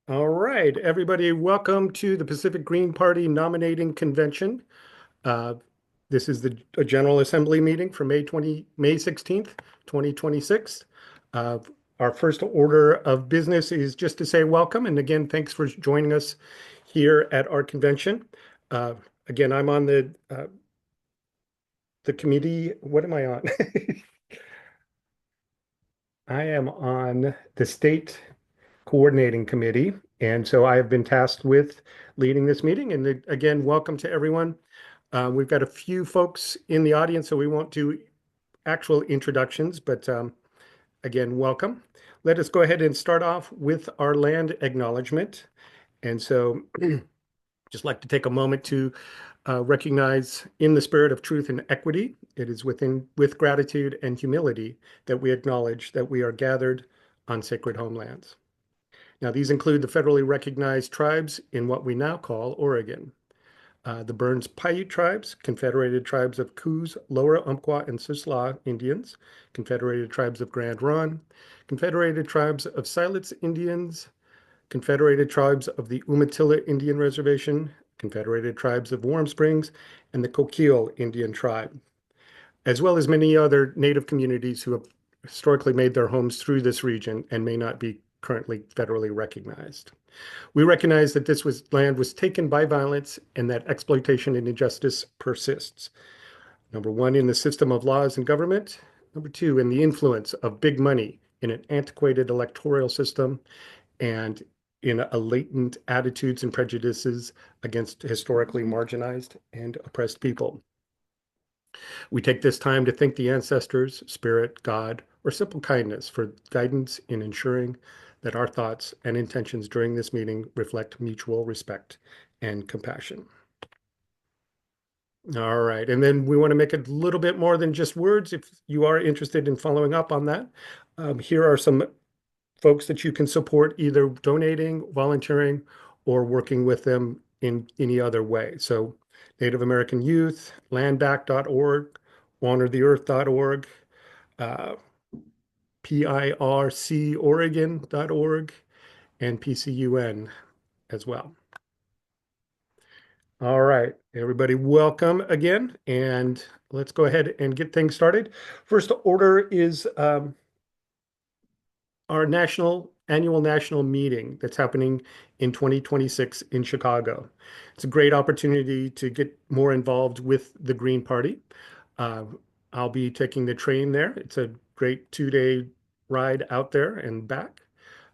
All right, everybody, welcome to the Pacific Green Party Nominating Convention. Uh, this is a General Assembly meeting for May 16th, 2026. Uh, our first order of business is just to say welcome. And again, thanks for joining us here at our convention. Uh, again, I'm on the committee. What am I on? I am on the state coordinating committee. And so I have been tasked with leading this meeting. And again, welcome to everyone. We've got a few folks in the audience, so we won't do actual introductions, but again, welcome. Let us go ahead and start off with our land acknowledgement. And so just like to take a moment to recognize in the spirit of truth and equity, it is with gratitude and humility that we acknowledge that we are gathered on sacred homelands. Now, these include the federally recognized tribes in what we now call Oregon. The Burns Paiute tribes, Confederated Tribes of Coos, Lower Umpqua and Siuslaw Indians, Confederated Tribes of Grand Ronde, Confederated Tribes of Siletz Indians, Confederated Tribes of the Umatilla Indian Reservation, Confederated Tribes of Warm Springs, and the Coquille Indian Tribe, as well as many other Native communities who have historically made their homes through this region and may not be currently federally recognized. We recognize that land was taken by violence and that exploitation and injustice persists. Number one, in the system of laws and government. Number two, in the influence of big money in an antiquated electoral system and in a latent attitudes and prejudices against historically marginalized and oppressed people. We take this time to thank the ancestors, spirit, God, or simple kindness for guidance in ensuring that our thoughts and intentions during this meeting reflect mutual respect and compassion. All right, and then we want to make it a little bit more than just words. If you are interested in following up on that, here are some folks that you can support either donating, volunteering, or working with them in any other way. So Native American Youth, landback.org, watertheearth.org, uh, pircoregon.org, and PCUN as well. All right, everybody, welcome again, and let's go ahead and get things started. First order is our annual national meeting that's happening in 2026 in Chicago. It's a great opportunity to get more involved with the Green Party. Uh, I'll be taking the train there. It's a great 2-day ride out there and back.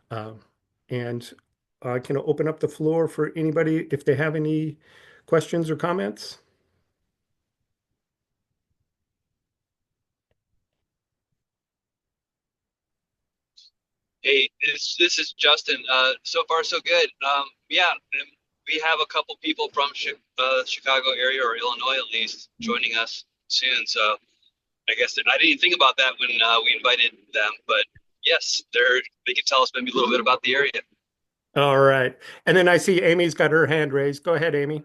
Uh, and I can open up the floor for anybody if they have any questions or comments. Hey, this is Justin. So far, so good. Yeah, and we have a couple people from Chicago area or Illinois at least joining us soon. So I guess I didn't even think about that when we invited them, but yes, they can tell us maybe a little bit about the area. All right. And then I see Amy's got her hand raised. Go ahead, Amy.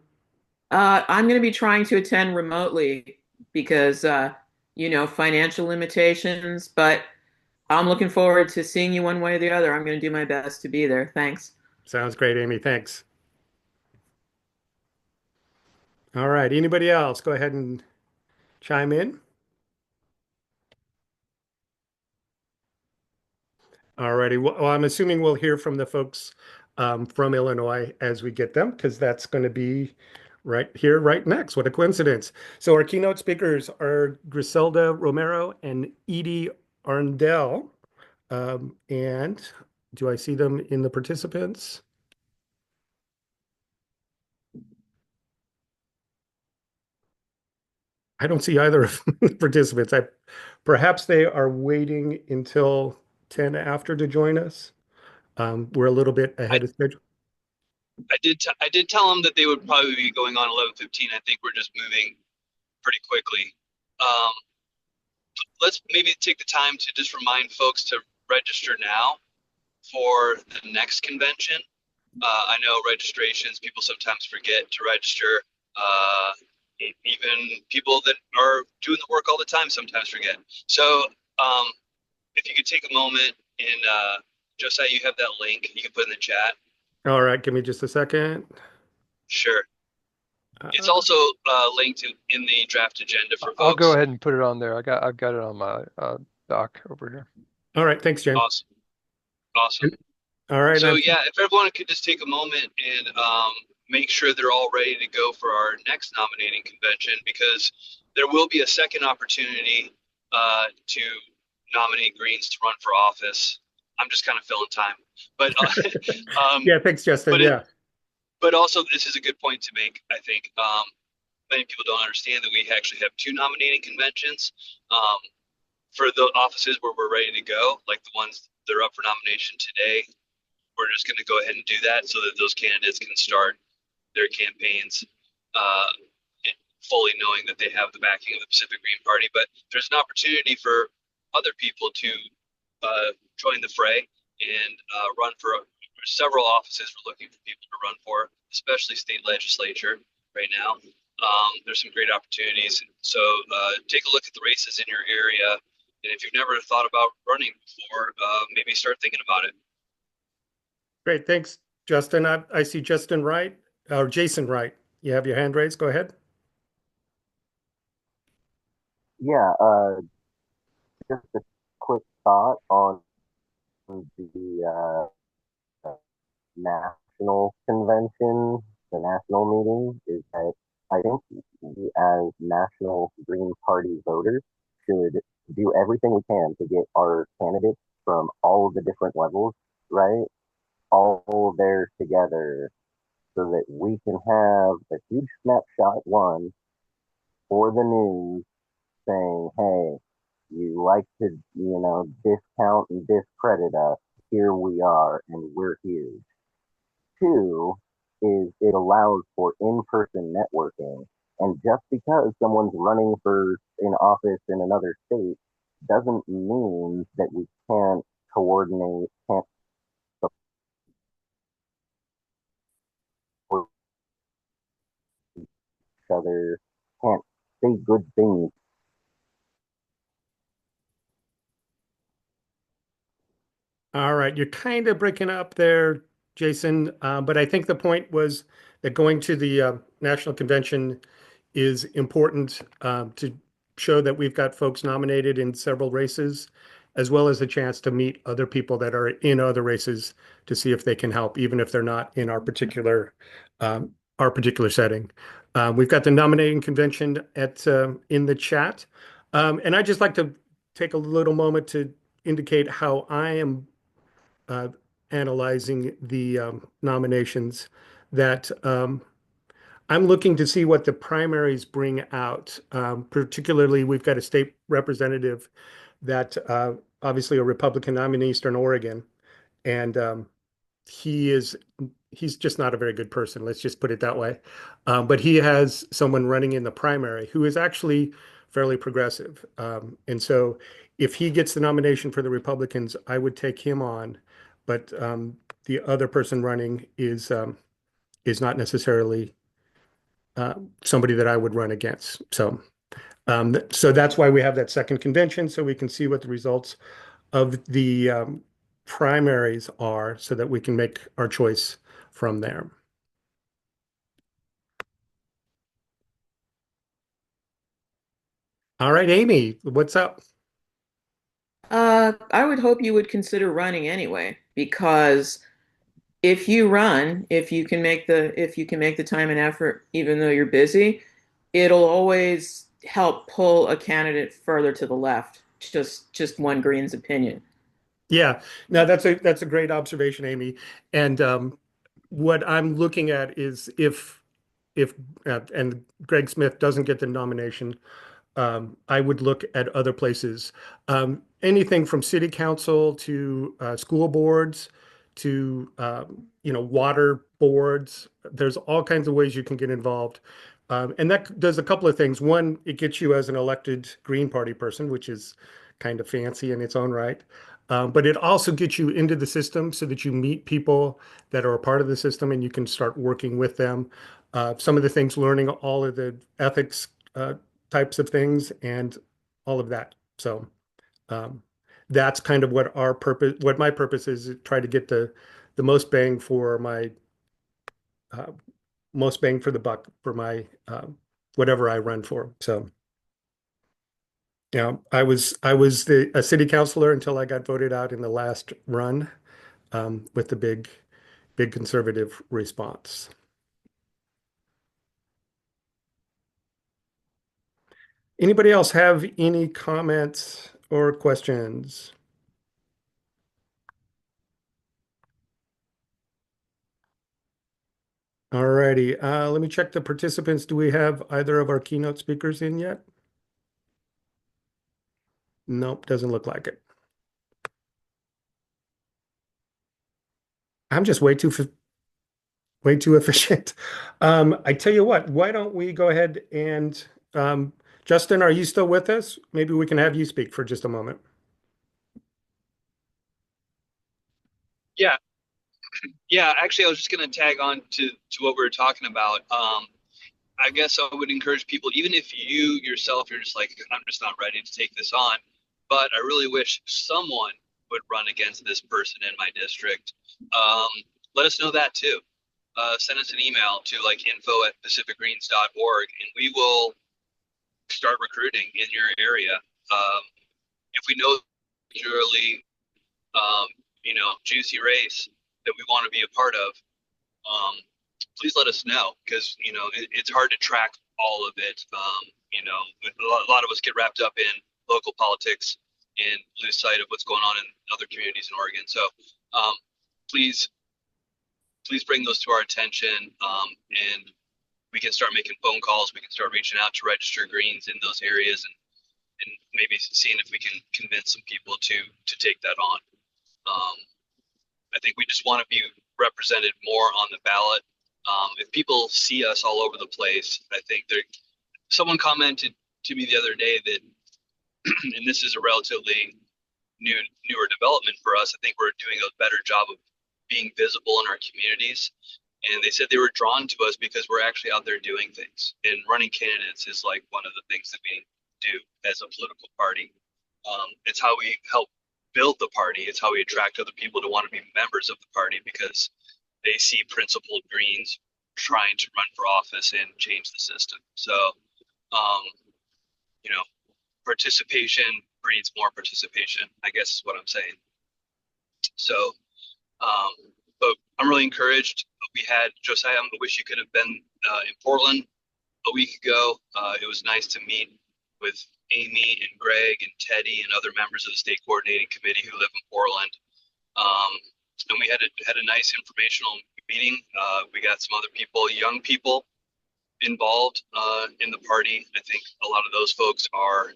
I'm going to be trying to attend remotely because, financial limitations, but I'm looking forward to seeing you one way or the other. I'm going to do my best to be there. Thanks. Sounds great, Amy. Thanks. All right. Anybody else? Go ahead and chime in. All righty. Well, I'm assuming we'll hear from the folks from Illinois as we get them, because that's going to be right here, right next. What a coincidence. So our keynote speakers are Griselda Romero and Edie Arndell. And do I see them in the participants? I don't see either of the participants. Perhaps they are waiting until 10 after to join us. We're a little bit I ahead of schedule. I did tell them that they would probably be going on 11:15. I think we're just moving pretty quickly. Um, let's maybe take the time to just remind folks to register now for the next convention. I know registrations, people sometimes forget to register. Uh, Even people that are doing the work all the time sometimes forget. So if you could take a moment and Josiah, you have that link you can put in the chat. All right, give me just a second. Sure. It's Uh, also linked in the draft agenda for I'll go folks. ahead and put it on there. I've got it on my doc over here. all right, thanks, James. Awesome. Awesome. All right, So yeah, if everyone could just take a moment and make sure they're all ready to go for our next nominating convention, because there will be a second opportunity to nominate Greens to run for office. I'm just kind of filling time, but yeah, thanks, Justin. but it Yeah. but also this is a good point to make. I think many people don't understand that we actually have two nominating conventions for the offices where we're ready to go, like the ones that are up for nomination today. We're just going to go ahead and do that so that those candidates can start their campaigns uh, fully knowing that they have the backing of the Pacific Green Party. But there's an opportunity for other people to join the fray and run for several offices. We're looking for people to run for, especially state legislature right now. There's some great opportunities. So take a look at the races in your area. And if you've never thought about running before, maybe start thinking about it. Great, thanks, Justin. I see Justin Wright or Jason Wright. You have your hand raised. Go ahead. Yeah, just a quick thought on the national convention, the national meeting, is that I think we as National Green Party voters should do everything we can to get our candidates from all of the different levels, right? All there together so that we can have a huge snapshot one for the news saying, hey, you like to, discount and discredit us. Here we are, and we're huge. Two is it allows for in-person networking. And just because someone's running for an office in another state doesn't mean that we can't coordinate, can't support each other, can't say good things. All right, you're kind of breaking up there, Jason, but I think the point was that going to the national convention is important to show that we've got folks nominated in several races, as well as a chance to meet other people that are in other races to see if they can help, even if they're not in our particular setting. We've got the nominating convention at in the chat, and I'd just like to take a little moment to indicate how I am uh, analyzing the nominations that I'm looking to see what the primaries bring out. Particularly, we've got a state representative that obviously a Republican. I'm in Eastern Oregon, and he is he's just not a very good person. Let's just put it that way. But he has someone running in the primary who is actually fairly progressive. And so if he gets the nomination for the Republicans, I would take him on. But the other person running is not necessarily somebody that I would run against. So that's why we have that second convention, so we can see what the results of the primaries are so that we can make our choice from there. All right, Amy, what's up? I would hope you would consider running anyway, because if you run, if you can make the time and effort, even though you're busy, it'll always help pull a candidate further to the left. Just one Green's opinion. Yeah, no, that's a great observation, Amy. And what I'm looking at is if and Greg Smith doesn't get the nomination, I would look at other places. Anything from city council to school boards to water boards. There's all kinds of ways you can get involved. And that does a couple of things. One, it gets you as an elected Green Party person, which is kind of fancy in its own right. But it also gets you into the system so that you meet people that are a part of the system and you can start working with them. Some of the things, learning all of the ethics types of things and all of that. So um, that's kind of what my purpose is, try to get the the most bang for my uh, most bang for the buck for my whatever I run for. So, I was a city councilor until I got voted out in the last run with the big conservative response. Anybody else have any comments or questions? All righty. Let me check the participants. Do we have either of our keynote speakers in yet? Nope, doesn't look like it. I'm just way too efficient. I tell you what, why don't we go ahead and Justin, are you still with us? Maybe we can have you speak for just a moment. Yeah, yeah. Actually, I was just going to tag on to what we were talking about. I guess I would encourage people, even if you yourself, you're just like, I'm just not ready to take this on, but I really wish someone would run against this person in my district. Um, Let us know that too. Send us an email to like info@pacificgreens.org, and we will start recruiting in your area. If we know particularly, juicy race that we want to be a part of, um, please let us know, because it's hard to track all of it. A lot of us get wrapped up in local politics and lose sight of what's going on in other communities in Oregon. So um, please bring those to our attention, and we can start making phone calls. We can start reaching out to register greens in those areas, and maybe seeing if we can convince some people to take that on. I think we just want to be represented more on the ballot. If people see us all over the place, I think someone commented to me the other day that, and this is a relatively newer development for us, I think we're doing a better job of being visible in our communities. And they said they were drawn to us because we're actually out there doing things. And running candidates is like one of the things that we do as a political party. It's how we help build the party. It's how we attract other people to want to be members of the party, because they see principled Greens trying to run for office and change the system. So, um, participation breeds more participation, I guess is what I'm saying. So, but I'm really encouraged. We had Josiah. I wish you could have been in Portland a week ago. It was nice to meet with Amy and Greg and Teddy and other members of the state coordinating committee who live in Portland. And we had a nice informational meeting. We got some other people, young people, involved in the party. I think a lot of those folks are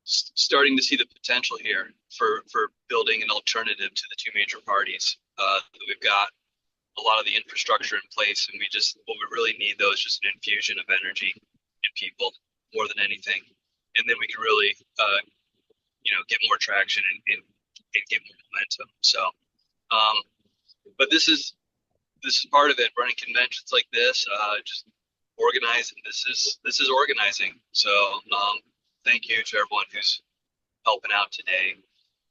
starting to see the potential here for building an alternative to the two major parties. We've got a lot of the infrastructure in place, and what we really need though is just an infusion of energy in people more than anything, and then we can really get more traction and get more momentum. So, but this is part of it. Running conventions like this, just organizing. This is organizing. So, thank you to everyone who's helping out today.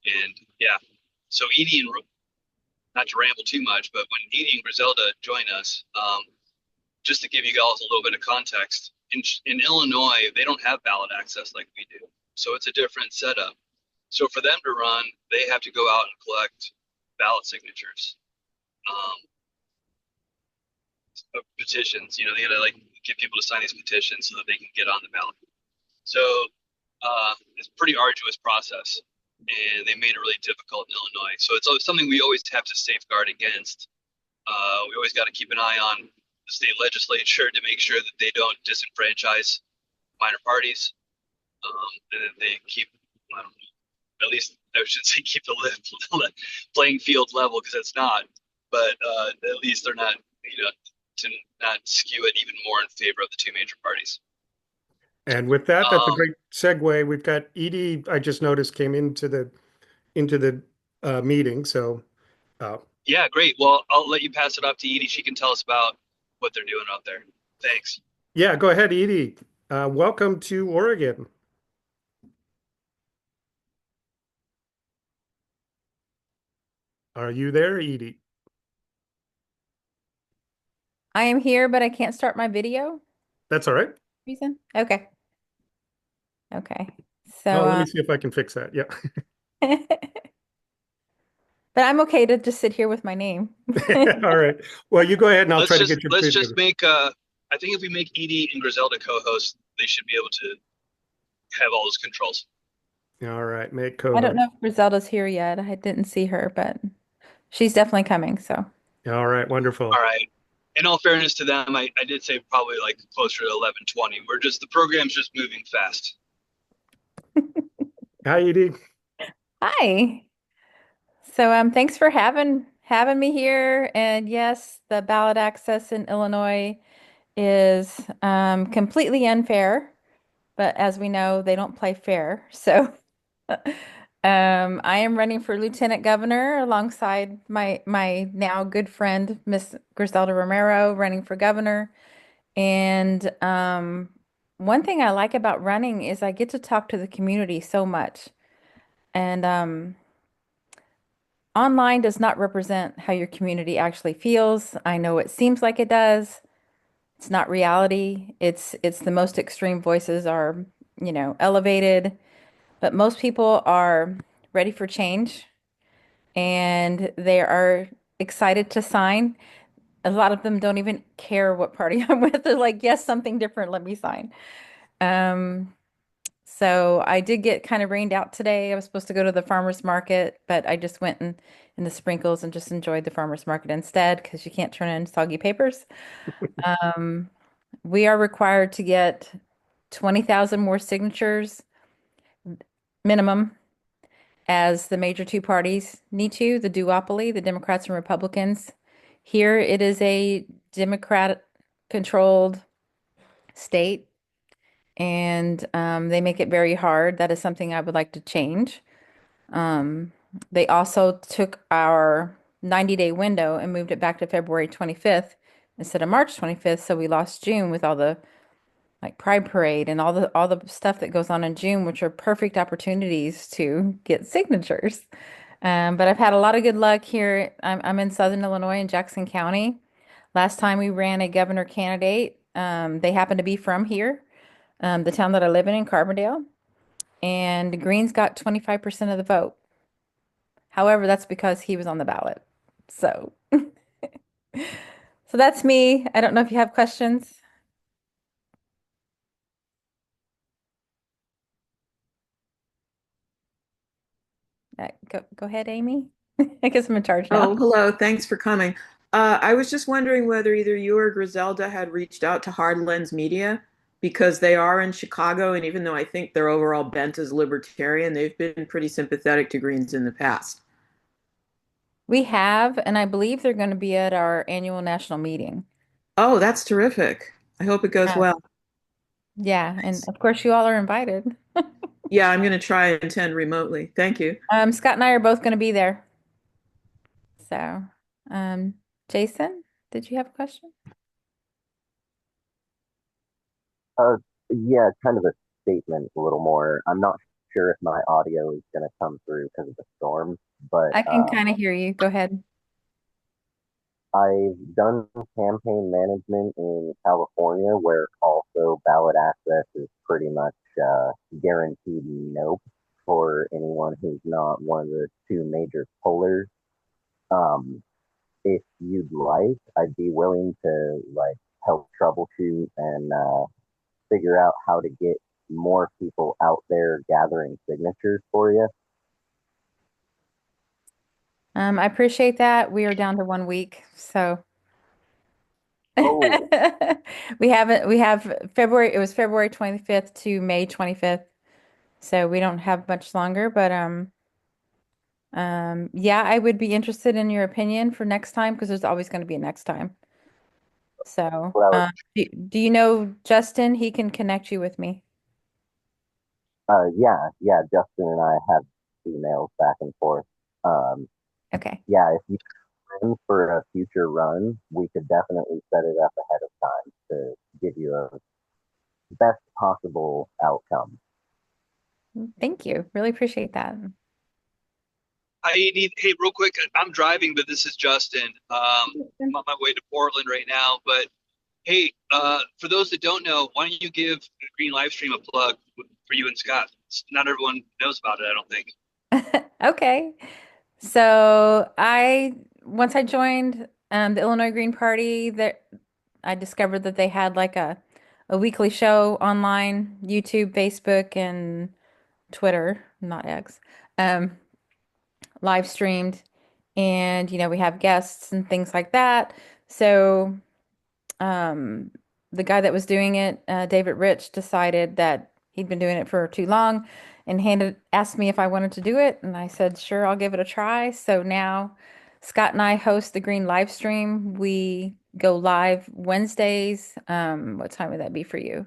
And yeah, so Edie and, not to ramble too much, but when Edie and Griselda join us, just to give you guys a little bit of context, in Illinois, they don't have ballot access like we do. So it's a different setup. So for them to run, they have to go out and collect ballot signatures, petitions. They got to like get people to sign these petitions so that they can get on the ballot. So it's a pretty arduous process, and they made it really difficult in Illinois. So it's something we always have to safeguard against. We always got to keep an eye on the state legislature to make sure that they don't disenfranchise minor parties, and that they keep, I don't know, at least I should say keep the playing field level, because it's not. But at least they're not, to not skew it even more in favor of the two major parties. And with that, that's a great segue. We've got Edie, I just noticed, came into the meeting. So yeah, great. Well, I'll let you pass it off to Edie. She can tell us about what they're doing out there. Thanks. Yeah, go ahead, Edie. Welcome to Oregon. Are you there, Edie? I am here, but I can't start my video That's all right. reason. Okay. Okay. Oh, So, let me see if I can fix that. Yeah. but I'm okay to just sit here with my name. All right. Well, you go ahead and I'll try to get your Let's video. just make I think if we make Edie and Griselda co-hosts, they should be able to have all those controls. All right. Make I don't co-host. know if Griselda's here yet. I didn't see her, but she's definitely coming. So, All right. Wonderful. All right. In all fairness to them, I did say probably like closer to 11:20. We're just the program's just moving fast. Hi, Edie. hi. So, thanks for having me here. And yes, the ballot access in Illinois is completely unfair, but as we know, they don't play fair. So, I am running for lieutenant governor alongside my now good friend, Miss Griselda Romero, running for governor. And one thing I like about running is I get to talk to the community so much. And online does not represent how your community actually feels. I know it seems like it does. It's not reality. It's the most extreme voices are, elevated, but most people are ready for change and they are excited to sign. A lot of them don't even care what party I'm with. They're like, yes, something different, let me sign. Um, so I did get kind of rained out today. I was supposed to go to the farmer's market, but I just went in the sprinkles and just enjoyed the farmer's market instead because you can't turn in soggy papers. Um, we are required to get 20,000 more signatures minimum as the major two parties need to, the duopoly, the Democrats and Republicans. Here it is a Democrat controlled state, and they make it very hard. That is something I would like to change. Um, they also took our 90-day window and moved it back to February 25th instead of March 25th. So we lost June with all the like Pride Parade and all the stuff that goes on in June, which are perfect opportunities to get signatures. But I've had a lot of good luck here. I'm in Southern Illinois in Jackson County. Last time we ran a governor candidate, they happened to be from here, the town that I live in Carbondale, and Green's got 25% of the vote. However, that's because he was on the ballot. So, so that's me. I don't know if you have questions. Go ahead, Amy. I guess I'm in charge Oh, now. hello. Thanks for coming. I was just wondering whether either you or Griselda had reached out to Hard Lens Media because they are in Chicago, and even though I think their overall bent is libertarian, they've been pretty sympathetic to Greens in the past. We have, and I believe they're going to be at our annual national meeting. Oh, that's terrific. I hope it goes Yeah. well. Yeah, and of course you all are invited. Yeah, I'm going to try and attend remotely. Thank you. Scott and I are both going to be there. So, um, Jason, did you have a question? Uh, yeah, kind of a statement a little more. I'm not sure if my audio is going to come through because of the storm, but I can kind of hear you. Go ahead. I've done campaign management in California, where also ballot access is pretty much guaranteed nope for anyone who's not one of the two major pollers. Um, if you'd like, I'd be willing to like help troubleshoot and figure out how to get more people out there gathering signatures for you. I appreciate that. We are down to 1 week, so Oh, we have February, it was February 25th to May 25th. So we don't have much longer, but yeah, I would be interested in your opinion for next time because there's always going to be a next time. So, what I was, do you know Justin? He can connect you with me. yeah, yeah, Justin and I have emails back and forth. Um, Okay. yeah, if you plan for a future run, we could definitely set it up ahead of time to give you a best possible outcome. Thank you. Really appreciate that. hey, real quick, I'm driving, but this is Justin. I'm on my way to Portland right now. But hey, for those that don't know, why don't you give the Green Livestream a plug for you and Scott? Not everyone knows about it, I don't think. Okay. So once I joined the Illinois Green Party, that I discovered that they had like a weekly show online, YouTube, Facebook, and Twitter, not X, um, live streamed. And, we have guests and things like that. So um, the guy that was doing it, David Rich, decided that he'd been doing it for too long and asked me if I wanted to do it. And I said, sure, I'll give it a try. So now Scott and I host the Green live stream. We go live Wednesdays. What time would that be for you?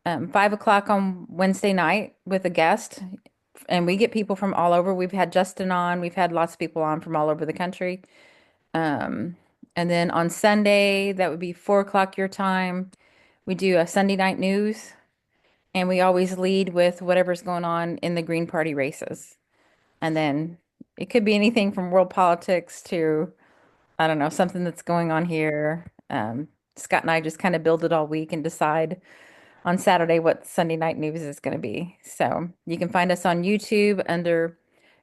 5 o'clock on Wednesday night with a guest. And we get people from all over. We've had Justin on. We've had lots of people on from all over the country. Um, and then on Sunday, that would be 4 o'clock your time. We do a Sunday night news, and we always lead with whatever's going on in the Green Party races. And then it could be anything from world politics to, I don't know, something that's going on here. Scott and I just kind of build it all week and decide on Saturday what Sunday night news is going to be. So you can find us on YouTube under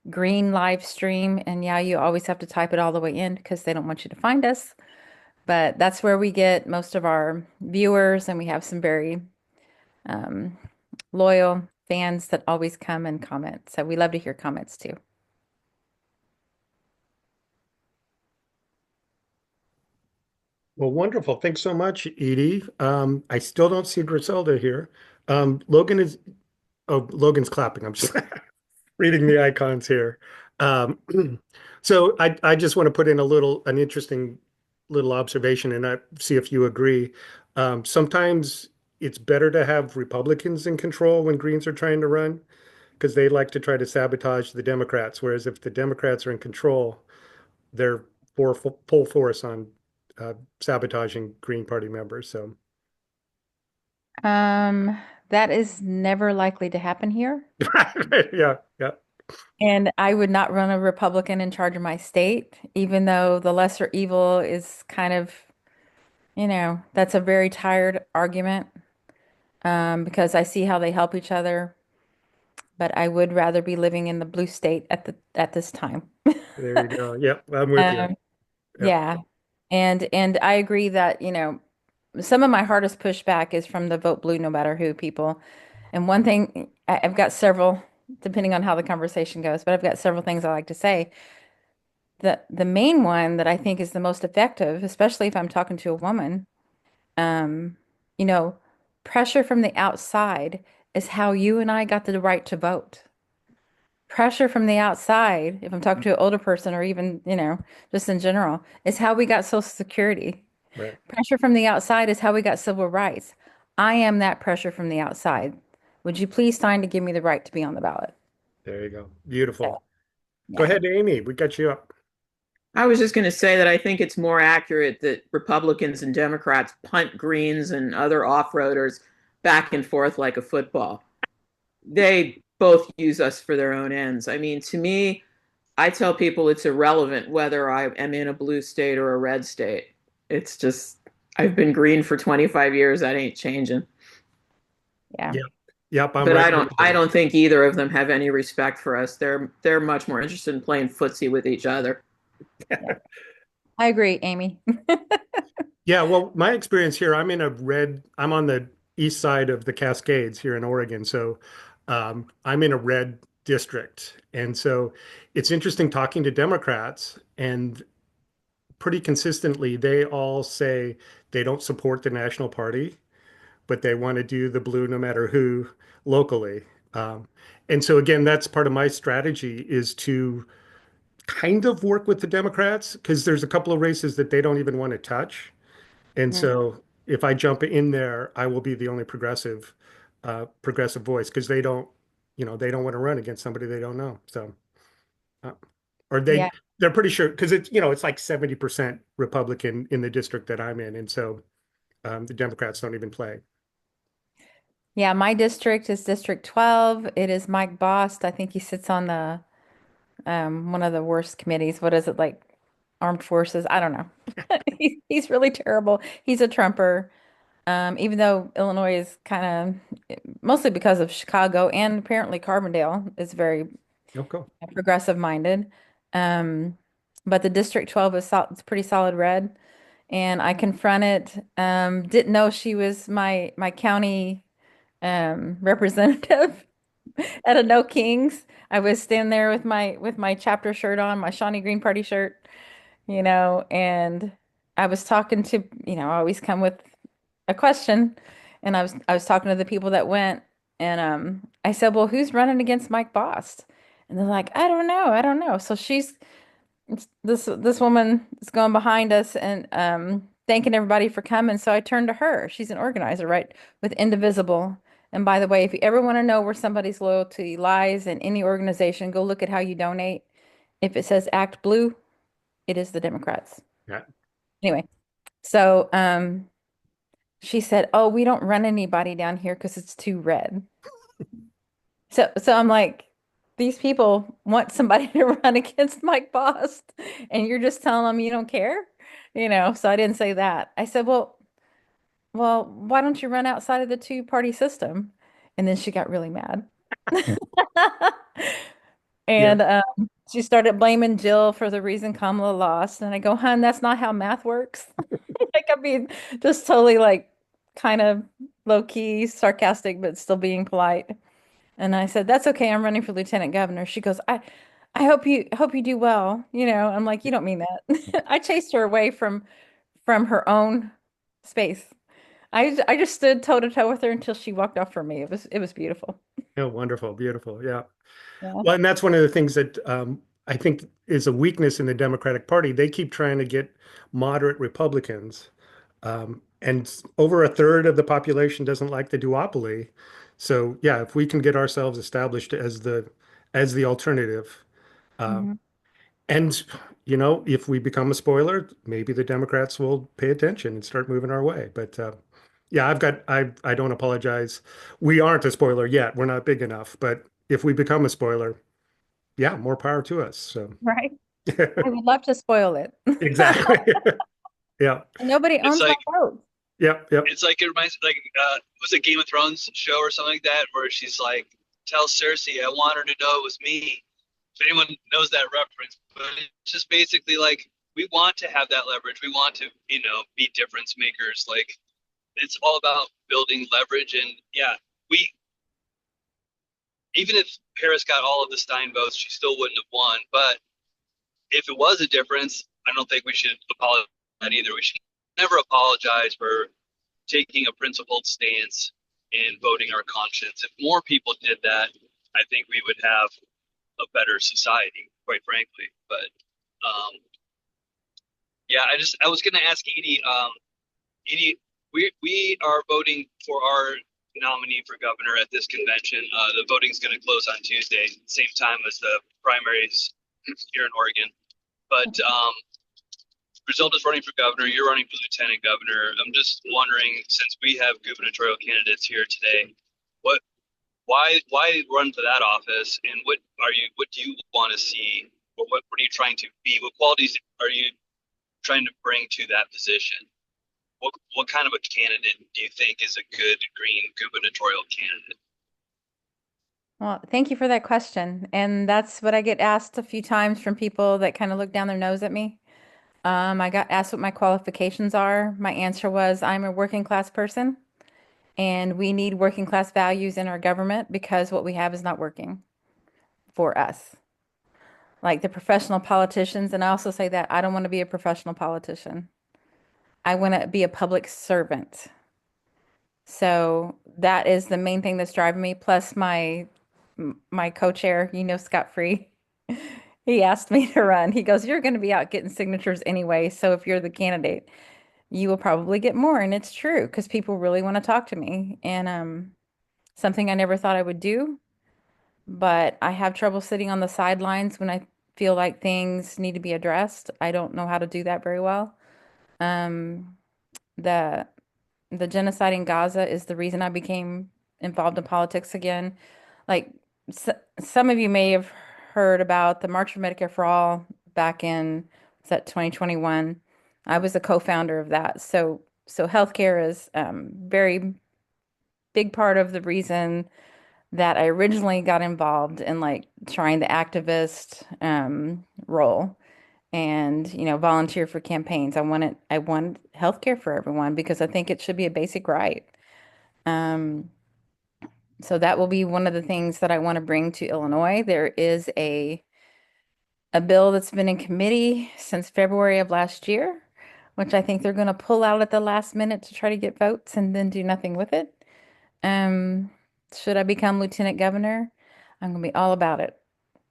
Green Live Stream. And yeah, you always have to type it all the way in because they don't want you to find us. But that's where we get most of our viewers, and we have some very um, loyal fans that always come and comment. So we love to hear comments too. Well, wonderful. Thanks so much, Edie. I still don't see Griselda here. Logan is, oh, Logan's clapping. I'm just reading the icons here. Um, so I just want to put in an interesting little observation, and I see if you agree. Sometimes it's better to have Republicans in control when Greens are trying to run because they like to try to sabotage the Democrats. Whereas if the Democrats are in control, they're full force on sabotaging Green Party members. So, Um, that is never likely to happen here. yeah, yeah, And I would not run a Republican in charge of my state, even though the lesser evil is kind of, that's a very tired argument, because I see how they help each other. But I would rather be living in the blue state at this time. there you go. Yep, I'm with you. Um, Yep, yeah. And I agree that, some of my hardest pushback is from the vote blue no matter who people. And one thing, I've got several, depending on how the conversation goes, but I've got several things I like to say. The main one that I think is the most effective, especially if I'm talking to a woman, um, you know, pressure from the outside is how you and I got the right to vote. Pressure from the outside, if I'm talking to an older person or even, just in general, is how we got Social Security. right. Pressure from the outside is how we got civil rights. I am that pressure from the outside. Would you please sign to give me the right to be on the ballot? There you go. So, Beautiful. Go yeah. ahead, Amy. We got you up. I was just going to say that I think it's more accurate that Republicans and Democrats punt Greens and other off-roaders back and forth like a football. They both use us for their own ends. I mean, to me, I tell people it's irrelevant whether I am in a blue state or a red state. It's just, I've been green for 25 years. That ain't changing. Yeah. Yep. Yep, I'm But right I there don't with I you. don't think either of them have any respect for us. They're much more interested in playing footsie with each other. Yeah. I agree, Amy. Yeah, well, my experience here, I'm on the east side of the Cascades here in Oregon. So I'm in a red district. And so it's interesting talking to Democrats, and pretty consistently, they all say they don't support the national party, but they want to do the blue no matter who locally. And so again, that's part of my strategy is to kind of work with the Democrats because there's a couple of races that they don't even want to touch. And Mm. so if I jump in there, I will be the only progressive voice because they don't want to run against somebody they don't know. So, uh, or Yeah. they're pretty sure because it's like 70% Republican in the district that I'm in. And so the Democrats don't even play. Yeah, my district is District 12. It is Mike Bost. I think he sits on the one of the worst committees. What is it like? Armed Forces? I don't know. He's really terrible. He's a Trumper. Even though Illinois is kind of mostly because of Chicago and apparently Carbondale is very Oh, cool. progressive minded. Um, but the District 12 is it's pretty solid red. And I confronted, didn't know she was my county representative at a No Kings. I was standing there with my chapter shirt on, my Shawnee Green Party shirt, and I was talking to, I always come with a question, and I was talking to the people that went, and I said, "Well, who's running against Mike Bost?" And they're like, "I don't know, I don't know." So this woman is going behind us and thanking everybody for coming. So I turned to her. She's an organizer, right, with Indivisible. And by the way, if you ever want to know where somebody's loyalty lies in any organization, go look at how you donate. If it says Act Blue, it is the Democrats. Yeah. Anyway, so she said, "Oh, we don't run anybody down here because it's too red." So I'm like, these people want somebody to run against Mike Bost, and you're just telling them you don't care, So I didn't say that. I said, well, why don't you run outside of the two-party system? And then she got really mad. Yeah. And she started blaming Jill for the reason Kamala lost. And I go, "Hun, that's not how math works." Like I'm being just totally like kind of low key, sarcastic, but still being polite. And I said, "That's okay. I'm running for lieutenant governor." She goes, I hope you do well." I'm like, "You don't mean that." I chased her away from her own space. I just stood toe to toe with her until she walked off from me. It was beautiful. Oh, wonderful. Beautiful. Yeah. Yeah. Well, and that's one of the things that I think is a weakness in the Democratic Party. They keep trying to get moderate Republicans, and over a third of the population doesn't like the duopoly. So yeah, if we can get ourselves established as the alternative, uh, Mhm. and if we become a spoiler, maybe the Democrats will pay attention and start moving our way. But yeah, I don't apologize. We aren't a spoiler yet. We're not big enough. But if we become a spoiler, yeah, more power to us. So Right. I would love to spoil it. exactly. Yeah. Nobody It's owns my like vote. Yep. Yep. it's like it reminds like was it Game of Thrones show or something like that where she's like, tell Cersei I want her to know it was me. If anyone knows that reference, but it's just basically like we want to have that leverage. We want to, be difference makers. Like it's all about building leverage. And yeah, we even if Harris got all of the Stein votes, she still wouldn't have won. But if it was a difference, I don't think we should apologize for that either. We should never apologize for taking a principled stance and voting our conscience. If more people did that, I think we would have a better society, quite frankly. But yeah, I was going to ask Edie. Edie, we are voting for our nominee for governor at this convention. The voting's going to close on Tuesday, same time as the primaries here in Oregon. But Griselda's running for governor. You're running for lieutenant governor. I'm just wondering, since we have gubernatorial candidates here today, what, why run for that office, and what do you want to see, or what are you trying to be? What qualities are you trying to bring to that position? What kind of a candidate do you think is a good green gubernatorial candidate? Well, thank you for that question. And that's what I get asked a few times from people that kind of look down their nose at me. I got asked what my qualifications are. My answer was I'm a working class person, and we need working class values in our government because what we have is not working for us. Like the professional politicians, and I also say that I don't want to be a professional politician. I want to be a public servant. So that is the main thing that's driving me. Plus my co-chair, Scott Free. He asked me to run. He goes, "You're going to be out getting signatures anyway, so if you're the candidate, you will probably get more." And it's true because people really want to talk to me. And something I never thought I would do, but I have trouble sitting on the sidelines when I feel like things need to be addressed. I don't know how to do that very well. Um, the the genocide in Gaza is the reason I became involved in politics again. Like some of you may have heard about the March for Medicare for All back in, was that 2021? I was a co-founder of that. So healthcare is very big part of the reason that I originally got involved in like trying the activist role and volunteer for campaigns. I want healthcare for everyone because I think it should be a basic right. Um, so that will be one of the things that I want to bring to Illinois. There is a bill that's been in committee since February of last year, which I think they're going to pull out at the last minute to try to get votes and then do nothing with it. Um, should I become lieutenant governor? I'm going to be all about it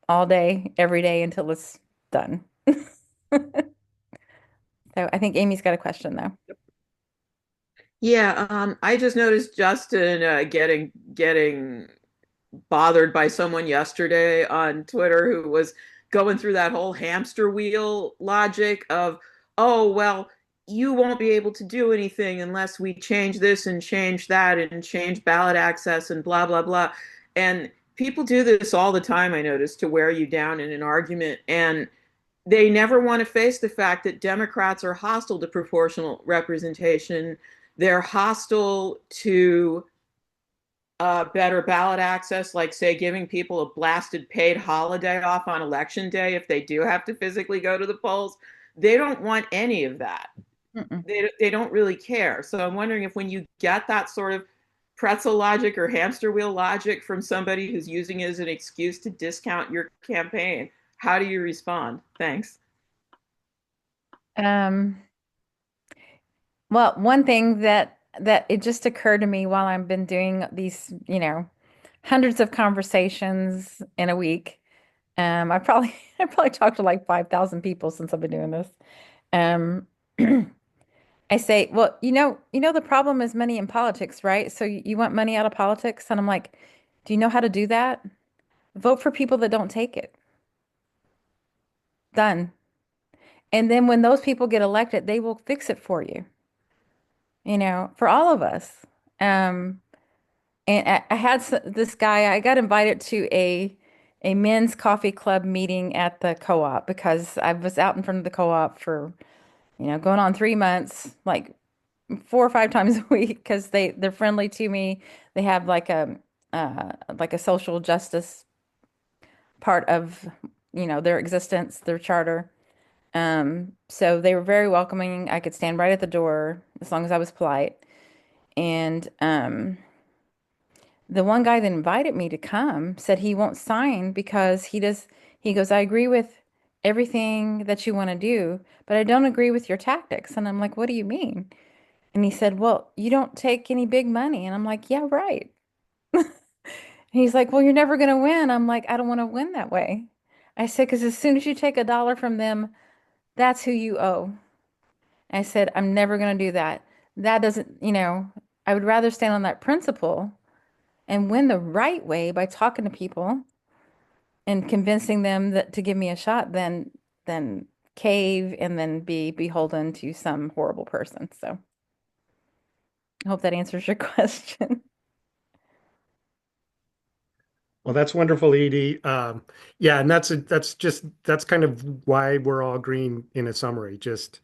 all day, every day until it's done. So I think Amy's got a question though. Yeah, I just noticed Justin getting bothered by someone yesterday on Twitter who was going through that whole hamster wheel logic of, oh, well, you won't be able to do anything unless we change this and change that and change ballot access and blah, blah, blah. And people do this all the time, I notice, to wear you down in an argument. And they never want to face the fact that Democrats are hostile to proportional representation. They're hostile to better ballot access, like, say, giving people a blasted paid holiday off on election day if they do have to physically go to the polls. They don't want any of that. Mm-mm. They don't really care. So I'm wondering if when you get that sort of pretzel logic or hamster wheel logic from somebody who's using it as an excuse to discount your campaign, how do you respond? Thanks. Um, well, one thing that it just occurred to me while I've been doing these, hundreds of conversations in a week. I probably I probably talked to like 5,000 people since I've been doing this. Um, I say, well, the problem is money in politics, right? So you want money out of politics? And I'm like, do you know how to do that? Vote for people that don't take it. Done. And then when those people get elected, they will fix it for you, for all of us. Um, and I had this guy, I got invited to a men's coffee club meeting at the co-op because I was out in front of the co-op for, going on 3 months, like 4 or 5 times a week because they're friendly to me. They have like a social justice part of, their existence, their charter. So they were very welcoming. I could stand right at the door as long as I was polite. And the one guy that invited me to come said he won't sign because he goes, I agree with everything that you want to do, but I don't agree with your tactics. And I'm like, what do you mean? And he said, well, you don't take any big money. And I'm like, yeah, right. He's like, well, you're never going to win. I'm like, I don't want to win that way. I said, because as soon as you take a dollar from them, that's who you owe. I said, I'm never going to do that. That doesn't, I would rather stand on that principle and win the right way by talking to people and convincing them that to give me a shot than cave and then be beholden to some horrible person. So I hope that answers your question. Well, that's wonderful, Edie. Yeah, and that's kind of why we're all green in a summary. Just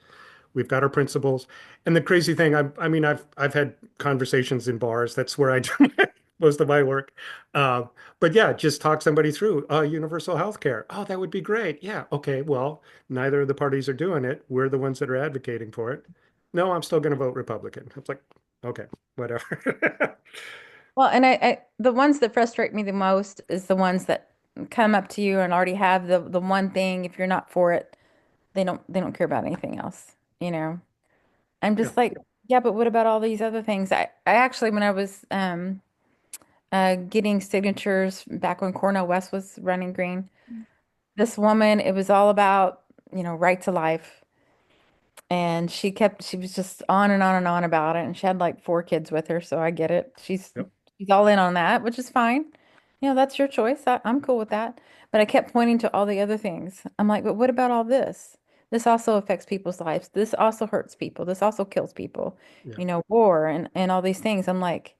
we've got our principles. And the crazy thing, I mean, I've had conversations in bars. That's where I do most of my work. Uh, but yeah, just talk somebody through universal health care. Oh, that would be great. Yeah. Okay. Well, neither of the parties are doing it. We're the ones that are advocating for it. No, I'm still going to vote Republican. It's like, okay, whatever. Well, and the ones that frustrate me the most is the ones that come up to you and already have the one thing. If you're not for it, they don't care about anything else, I'm Yeah. just like, yeah, but what about all these other things? I actually, when I was getting signatures back when Cornel West was running green, this woman, it was all about, right to life. And she was just on and on and on about it. And she had like 4 kids with her. So I get it. Yep. She's all in on that, which is fine. That's your choice. I'm cool with that. But I kept pointing to all the other things. I'm like, but what about all this? This also affects people's lives. This also hurts people. This also kills people. Yeah. War and all these things. I'm like,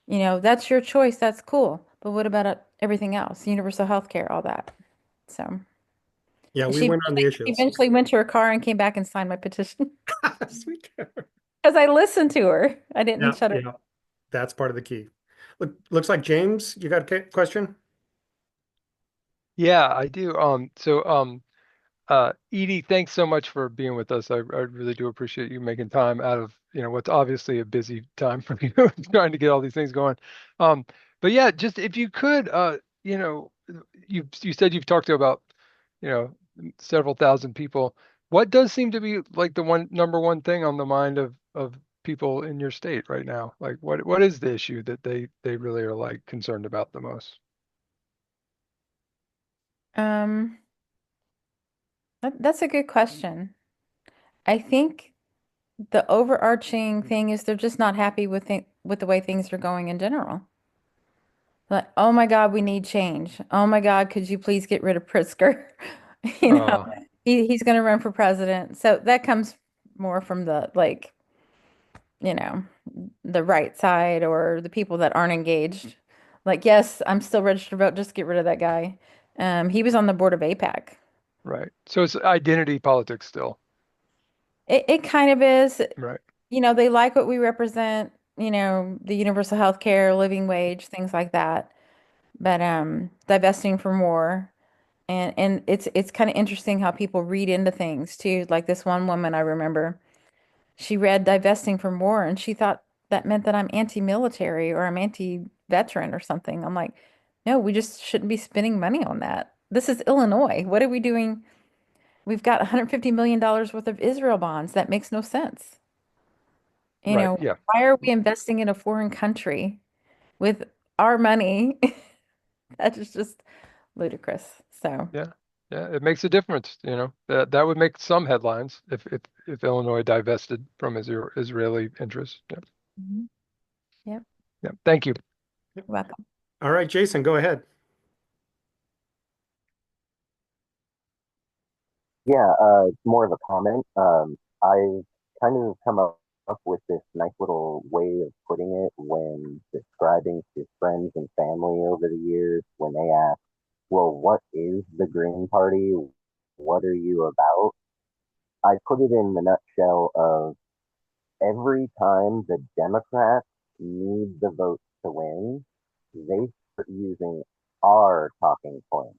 that's your choice. That's cool. But what about everything else? Universal health care, all that. So Yeah, we she went on the issues. eventually went to her car and came back and signed my petition Sweet. because I listened to her. I didn't Yeah, shut her. yeah, that's part of the key. Looks like James, you got a question? Yeah, I do. Edie, thanks so much for being with us. I really do appreciate you making time out of, what's obviously a busy time for you trying to get all these things going. Um, but yeah, just if you could, you said you've talked to about, you know, several thousand people. What does seem to be like the number one thing on the mind of people in your state right now? Like what is the issue that they really are like concerned about the most? Um, that's a good question. I think the overarching thing is they're just not happy with the way things are going in general. Like, oh my God, we need change. Oh my God, could you please get rid of Pritzker? You know, Uh, he's going to run for president. So that comes more from the like, you know, the right side or the people that aren't engaged. Like, yes, I'm still registered to vote. Just get rid of that guy. He was on the board of APAC. right. So it's identity politics still, It kind of is. right? They like what we represent, the universal health care, living wage, things like that. But divesting for more. And it's kind of interesting how people read into things too. Like this one woman I remember, she read divesting for more and she thought that meant that I'm anti-military or I'm anti-veteran or something. I'm like, no, we just shouldn't be spending money on that. This is Illinois. What are we doing? We've got $150 million worth of Israel bonds. That makes no sense. Right. Yeah. Why are we investing in a foreign country with our money? That is just ludicrous. So, Yeah. Yeah. It makes a difference. That would make some headlines if Illinois divested from Israeli interests. Yeah. mhm. Yep, Yeah. Thank you. you're welcome. All right, Jason, go ahead. Yeah, it's more of a comment. I've kind of come up with this nice little way of putting it when describing to friends and family over the years when they ask, well, what is the Green Party? What are you about? I put it in the nutshell of every time the Democrats need the votes to win, they start using our talking points.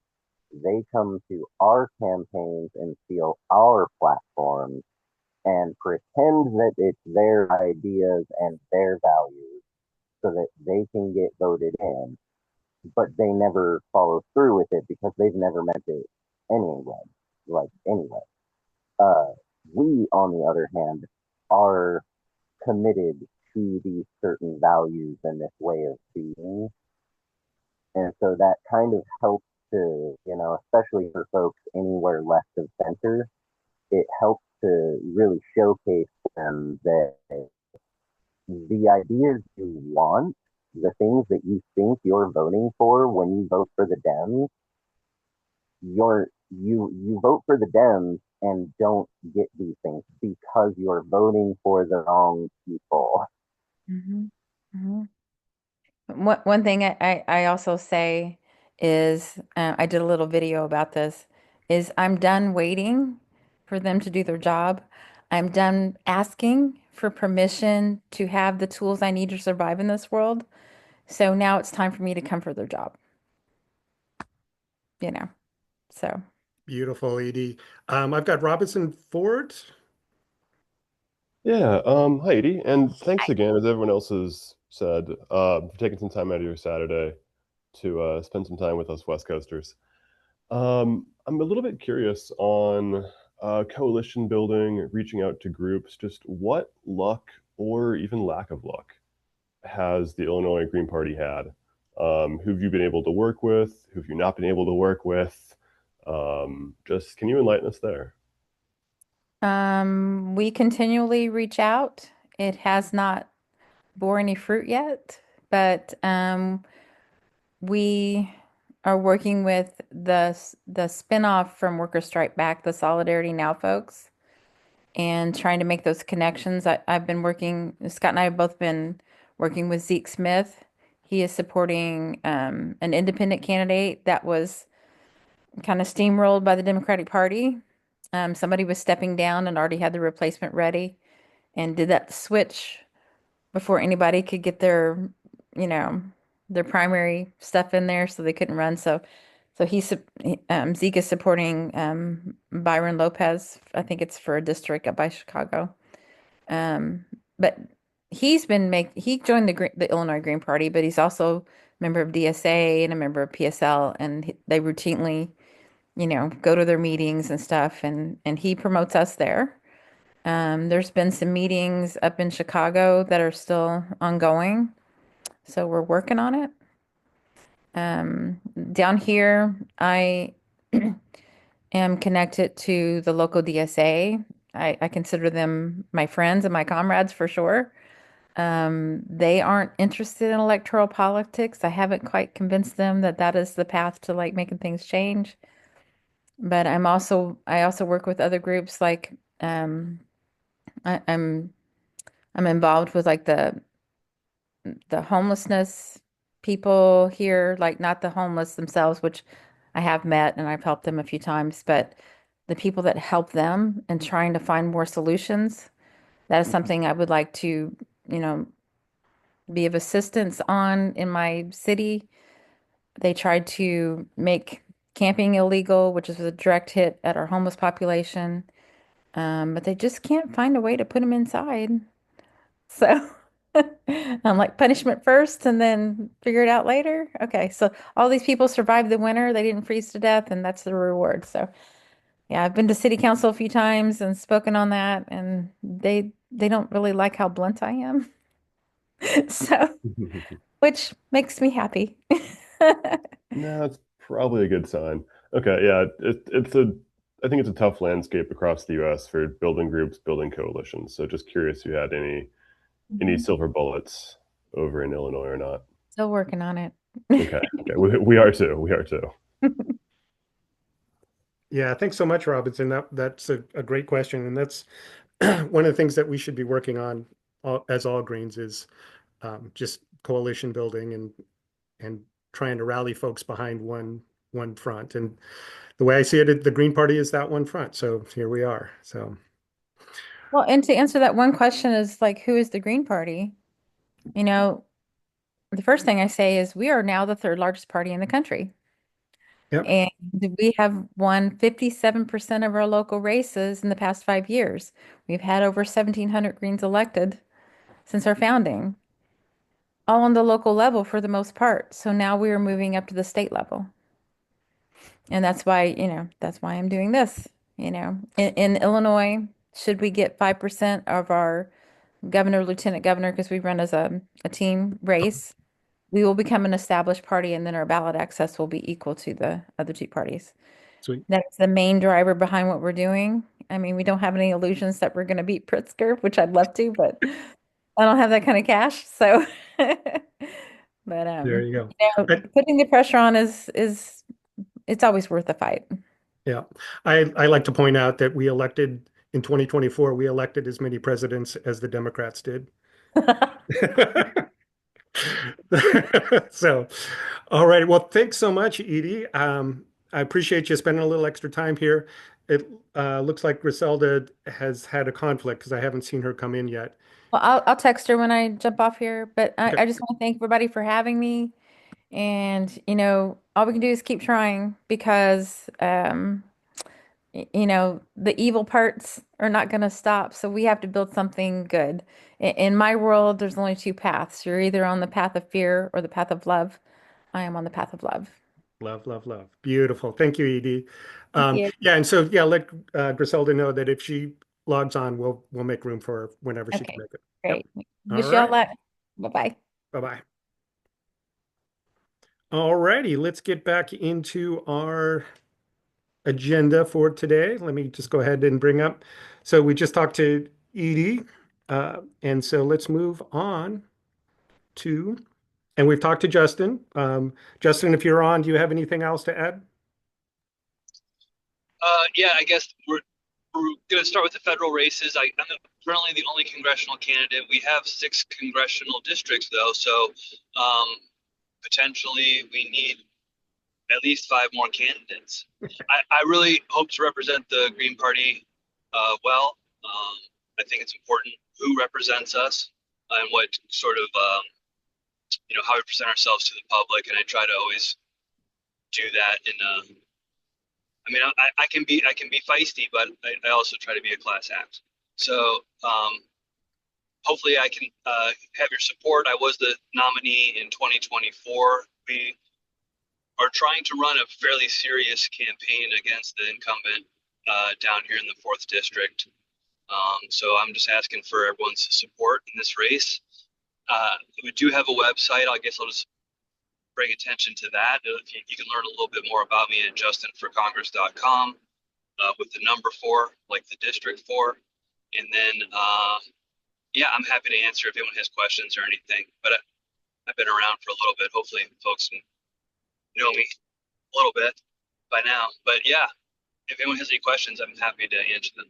They come to our campaigns and steal our platforms and pretend that it's their ideas and their values so that they can get voted in, but they never follow through with it because they've never meant it anyway. Anyway. Uh, we, on the other hand, are committed to these certain values and this way of being. And so that kind of helps to, especially for folks anywhere left of center, it helps to really showcase them that the ideas you want, the things that you think you're voting for when you vote for the Dems, you vote for the Dems and don't get these things because you're voting for the wrong people. hmm hmm One thing I also say is I did a little video about this is I'm done waiting for them to do their job. I'm done asking for permission to have the tools I need to survive in this world. So now it's time for me to come for their job, you know. So Beautiful, Edie. I've got Robinson Ford. Yeah, hi Edie, and thanks again, as everyone else has said, for taking some time out of your Saturday to spend some time with us West Coasters. I'm a little bit curious on coalition building, reaching out to groups, just what luck or even lack of luck has the Illinois Green Party had? Who have you been able to work with? Who have you not been able to work with? Just can you enlighten us there? we continually reach out. It has not bore any fruit yet, but we are working with the spinoff from Workers Strike Back, the Solidarity Now folks, and trying to make those connections. I've been working, Scott and I have both been working with Zeke Smith. He is supporting an independent candidate that was kind of steamrolled by the Democratic Party. Somebody was stepping down and already had the replacement ready and did that switch before anybody could get their, you know, their primary stuff in there, so they couldn't run. So Zeke is supporting Byron Lopez. I think it's for a district up by Chicago. But he joined the Illinois Green Party, but he's also a member of DSA and a member of PSL, and they routinely, go to their meetings and stuff, and he promotes us there. There's been some meetings up in Chicago that are still ongoing, so we're working on it. Down here, I am connected to the local DSA. I consider them my friends and my comrades for sure. They aren't interested in electoral politics. I haven't quite convinced them that that is the path to like making things change. But I also work with other groups like I, I'm I'm involved with like the homelessness people here, like not the homeless themselves, which I have met and I've helped them a few times, but the people that help them and trying to find more solutions. That is something I would like to, you know, be of assistance on in my city. They tried to make camping illegal, which is a direct hit at our homeless population. But they just can't find a way to put them inside. So I'm like punishment first and then figure it out later. Okay, so all these people survived the winter. They didn't freeze to death, and that's the reward. So yeah, I've been to city council a few times and spoken on that, and they don't really like how blunt I am. So, which makes me happy. No, that's probably a good sign. Okay, yeah, it's a I think it's a tough landscape across the U.S. for building groups, building coalitions. So just curious if you had any Mhm. silver bullets over in Illinois or not. Still working on it. Okay, okay, we are too. We are too. Yeah, thanks so much, Robinson. That's a great question, and that's one of the things that we should be working on as all Greens is just coalition building and trying to rally folks behind one front. And the way I see it, the Green Party is that one front. So here we are. So Well, and to answer that one question is like, who is the Green Party? You know, the first thing I say is we are now the third largest party in the country. yep, And we have won 57% of our local races in the past 5 years. We've had over 1,700 Greens elected since our founding, all on the local level for the most part. So now we are moving up to the state level. And that's why, that's why I'm doing this. In Illinois, should we get 5% of our governor, lieutenant governor, because we run as a team race, we will become an established party, and then our ballot access will be equal to the other two parties. sweet. That's the main driver behind what we're doing. I mean, we don't have any illusions that we're going to beat Pritzker, which I'd love to, but I don't have that kind of cash. So, but There you go. I, putting the pressure on is it's always worth a fight. yeah, I like to point out that we elected in 2024, we elected as many presidents as the Democrats did. So, all right. Well, thanks so much, Edie. I appreciate you spending a little extra time here. It looks like Griselda has had a conflict because I haven't seen her come in yet. Well, I'll text her when I jump off here, but Okay. I just want to thank everybody for having me. And, all we can do is keep trying because, the evil parts are not going to stop. So we have to build something good. In my world, there's only two paths. You're either on the path of fear or the path of love. I am on the path of love. Love, love, love. Beautiful. Thank you, Edie. Thank you. Yeah, and so yeah, let Griselda know that if she logs on, we'll make room for her whenever she can Okay, make it. Yep. great. All Wish you all right. luck. Bye-bye. Bye-bye. All righty, let's get back into our agenda for today. Let me just go ahead and bring up. So we just talked to Edie, and so let's move on to, and we've talked to Justin. Justin, if you're on, do you have anything else to add? Yeah, I guess we're going to start with the federal races. I'm currently the only congressional candidate. We have 6 congressional districts, though, so potentially we need at least 5 more candidates. I really hope to represent the Green Party well. I think it's important who represents us and what sort of how we present ourselves to the public, and I try to always do that in a. I mean, I can be feisty, but I also try to be a class act. So hopefully I can have your support. I was the nominee in 2024. We are trying to run a fairly serious campaign against the incumbent down here in the 4th district. So I'm just asking for everyone's support in this race. We do have a website. I guess I'll just bring attention to that. You can learn a little bit more about me at justinforcongress.com with the number 4, like the district 4. And then, yeah, I'm happy to answer if anyone has questions or anything. But I've been around for a little bit. Hopefully folks know me a little bit by now. But yeah, if anyone has any questions, I'm happy to answer them.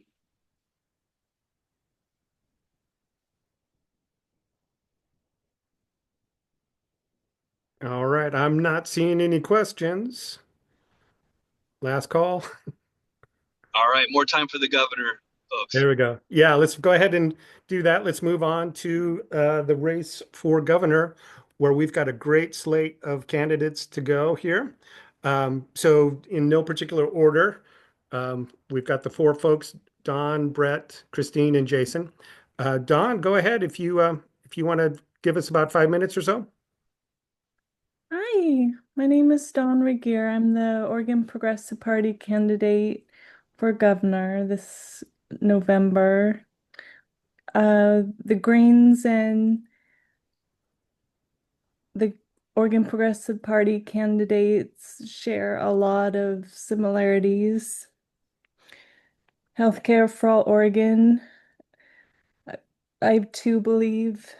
All right, I'm not seeing any questions. Last call. All right, more time for the governor, folks. There we go. Yeah, let's go ahead and do that. Let's move on to the race for governor, where we've got a great slate of candidates to go here. So in no particular order, we've got the 4 folks, Don, Brett, Christine, and Jason. Don, go ahead if you want to give us about 5 minutes or so. Hi, my name is Dawn Regier. I'm the Oregon Progressive Party candidate for governor this November. The Greens and the Oregon Progressive Party candidates share a lot of similarities. Healthcare for all Oregon. I too believe.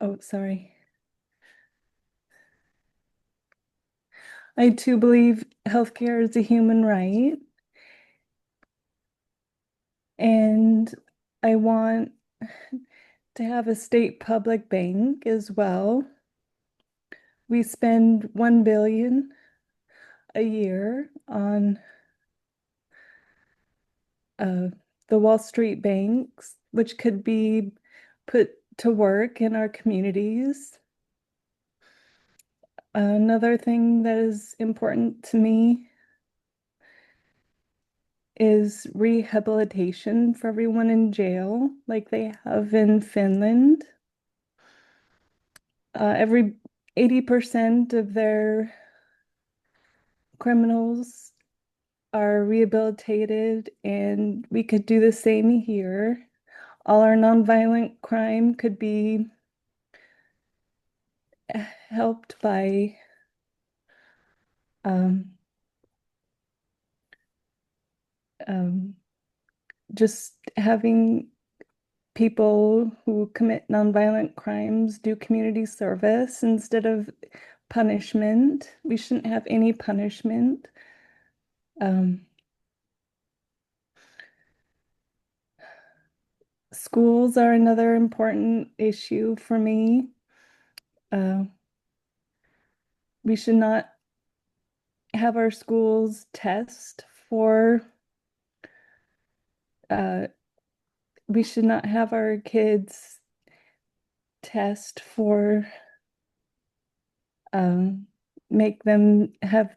Oh, sorry. I too believe healthcare is a human right. And I want to have a state public bank as well. We spend $1 billion a year on the Wall Street banks, which could be put to work in our communities. Another thing that is important to me is rehabilitation for everyone in jail, like they have in Finland. Every 80% of their criminals are rehabilitated, and we could do the same here. All our nonviolent crime could be helped by just having people who commit nonviolent crimes do community service instead of punishment. We shouldn't have any punishment. Schools are another important issue for me. We should not have our schools test for, we should not have our kids test for, make them have,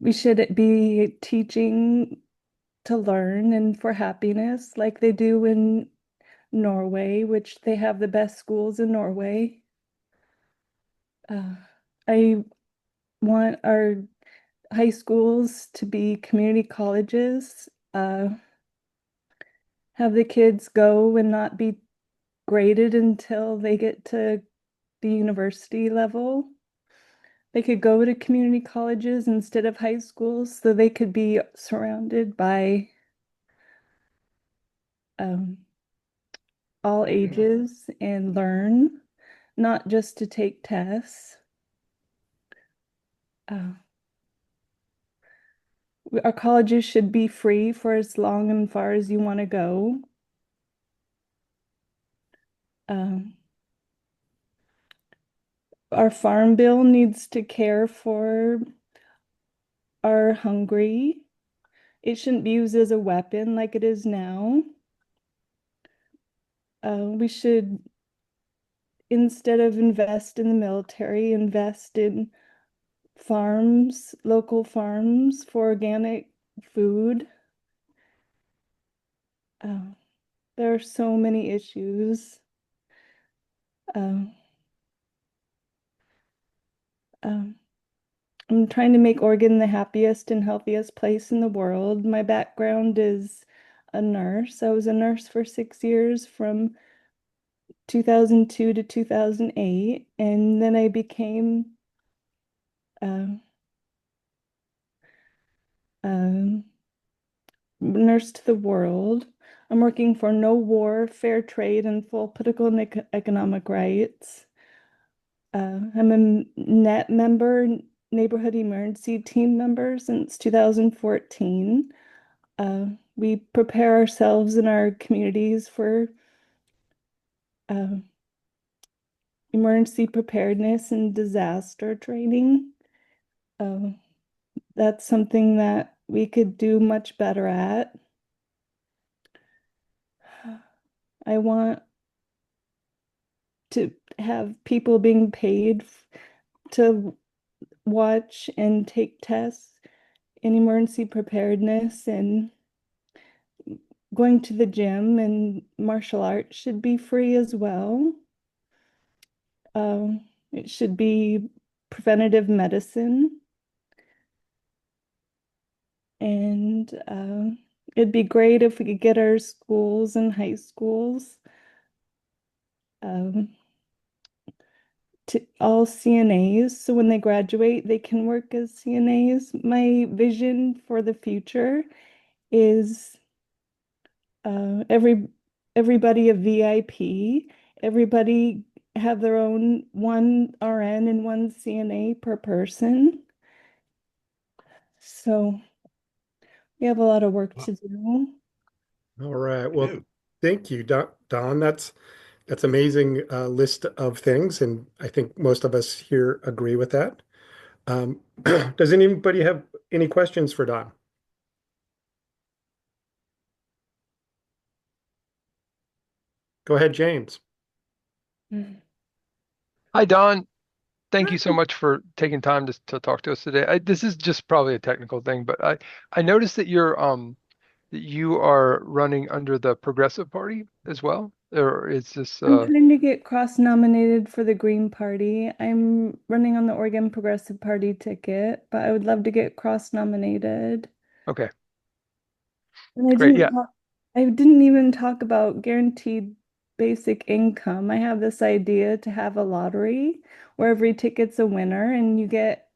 we should be teaching to learn and for happiness like they do in Norway, which they have the best schools in Norway. I want our high schools to be community colleges, have the kids go and not be graded until they get to the university level. They could go to community colleges instead of high schools, so they could be surrounded by all ages and learn, not just to take tests. Our colleges should be free for as long and far as you want to go. Um, our farm bill needs to care for our hungry. It shouldn't be used as a weapon like it is now. We should, instead of invest in the military, invest in farms, local farms for organic food. Uh, there are so many issues. Um, um, I'm trying to make Oregon the happiest and healthiest place in the world. My background is a nurse. I was a nurse for 6 years from 2002 to 2008, and then I became um, um, nurse to the world. I'm working for no war, fair trade, and full political and economic rights. I'm a net member, neighborhood emergency team member since 2014. We prepare ourselves in our communities for uh, emergency preparedness and disaster training. Uh, that's something that we could do much better at. I want to have people being paid to watch and take tests in emergency preparedness, and going to the gym and martial arts should be free as well. It should be preventative medicine, and it'd be great if we could get our schools and high schools um, to all CNAs, so when they graduate, they can work as CNAs. My vision for the future is everybody a VIP, everybody have their own one RN and one CNA per person. So we have a lot of work to do. All right. Well, thank you, Don. That's amazing list of things, and I think most of us here agree with that. Does anybody have any questions for Don? Go ahead, James. Hi, Don. Thank you so much for taking time to talk to us today. This is just probably a technical thing, but I noticed that you are running under the Progressive Party as well, or is this I'm trying to get cross-nominated for the Green Party. I'm running on the Oregon Progressive Party ticket, but I would love to get cross-nominated. okay? And I Great. didn't Yeah. talk, I didn't even talk about guaranteed basic income. I have this idea to have a lottery where every ticket's a winner and you get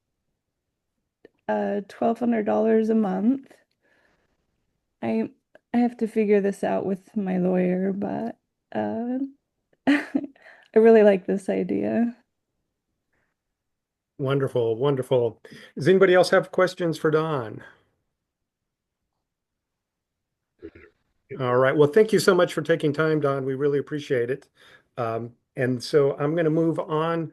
$1,200 a month. I I have to figure this out with my lawyer, but uh, I really like this idea. Wonderful, wonderful. Does anybody else have questions for Don? All right. Well, thank you so much for taking time, Don. We really appreciate it. And so I'm going to move on.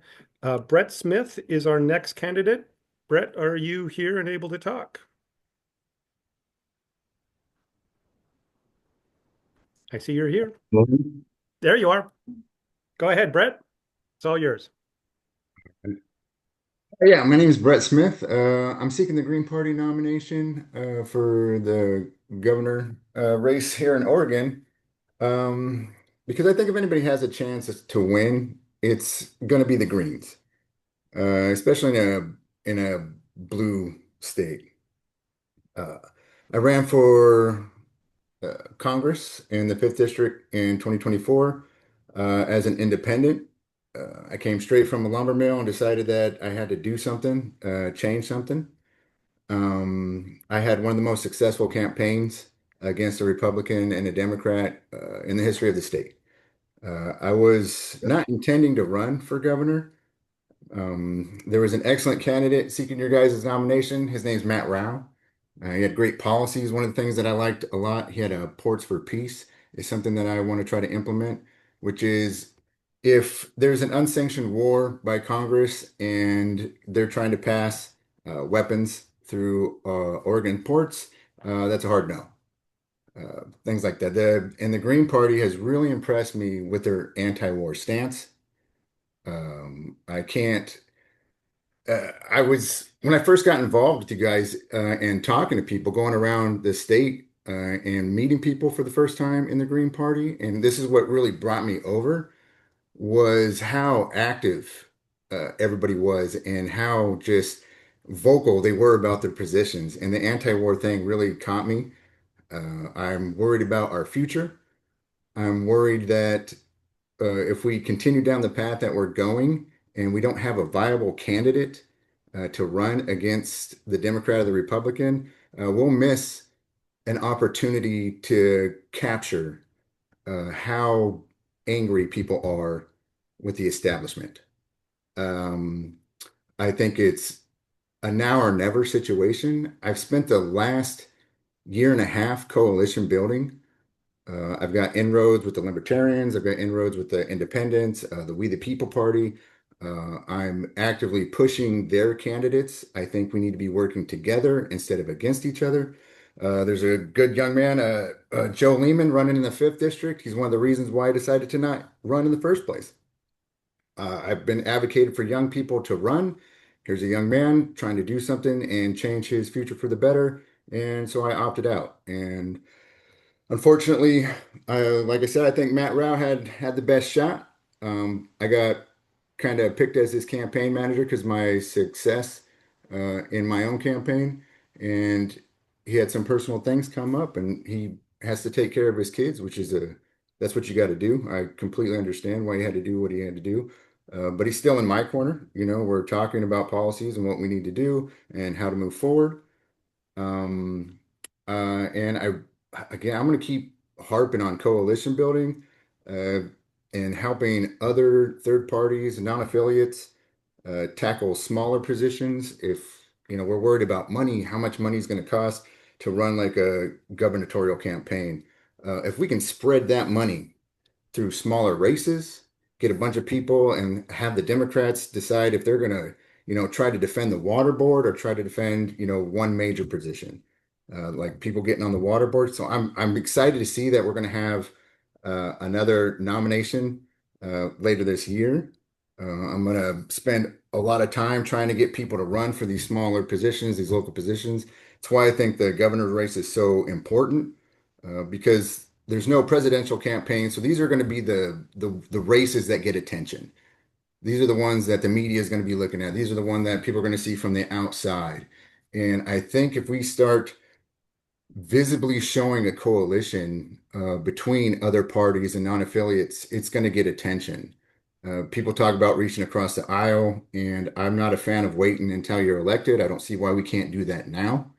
Brett Smith is our next candidate. Brett, are you here and able to talk? I see you're here. There you are. Go ahead, Brett. It's all yours. Yeah, my name is Brett Smith. I'm seeking the Green Party nomination for the governor race here in Oregon, because I think if anybody has a chance to win, it's going to be the Greens, especially in a blue state. Uh, I ran for Congress in the 5th District in 2024 as an independent. I came straight from a lumber mill and decided that I had to do something, change something. I had one of the most successful campaigns against a Republican and a Democrat in the history of the state. I was not intending to run for governor. There was an excellent candidate seeking your guys' nomination. His name's Matt Rao. He had great policies. One of the things that I liked a lot, he had a Ports for Peace, is something that I want to try to implement, which is if there's an unsanctioned war by Congress and they're trying to pass weapons through Oregon ports, that's a hard no. Things like that. And the Green Party has really impressed me with their anti-war stance. I can't. I was when I first got involved with you guys and talking to people, going around the state and meeting people for the first time in the Green Party, and this is what really brought me over was how active everybody was and how just vocal they were about their positions. And the anti-war thing really caught me. I'm worried about our future. I'm worried that if we continue down the path that we're going and we don't have a viable candidate to run against the Democrat or the Republican, we'll miss an opportunity to capture how angry people are with the establishment. Um, I think it's a now or never situation. I've spent the last year and a half coalition building. I've got inroads with the Libertarians. I've got inroads with the Independents, the We the People Party. I'm actively pushing their candidates. I think we need to be working together instead of against each other. There's a good young man, Joe Lehman, running in the 5th district. He's one of the reasons why I decided to not run in the first place. I've been advocating for young people to run. Here's a young man trying to do something and change his future for the better. And so I opted out. And unfortunately, like I said, I think Matt Rao had the best shot. I got kind of picked as his campaign manager because my success in my own campaign, and he had some personal things come up, and he has to take care of his kids, which is that's what you got to do. I completely understand why he had to do what he had to do. But he's still in my corner. You know, we're talking about policies and what we need to do and how to move forward. Um, and again, I'm going to keep harping on coalition building, uh, and helping other third parties and non-affiliates tackle smaller positions. If, we're worried about money, how much money is going to cost to run like a gubernatorial campaign. If we can spread that money through smaller races, get a bunch of people and have the Democrats decide if they're going to, try to defend the water board or try to defend, one major position, like people getting on the water board. So I'm excited to see that we're going to have another nomination later this year. I'm going to spend a lot of time trying to get people to run for these smaller positions, these local positions. That's why I think the governor's race is so important, because there's no presidential campaign. So these are going to be the races that get attention. These are the ones that the media is going to be looking at. These are the ones that people are going to see from the outside. And I think if we start visibly showing a coalition between other parties and non-affiliates, it's going to get attention. People talk about reaching across the aisle, and I'm not a fan of waiting until you're elected. I don't see why we can't do that now.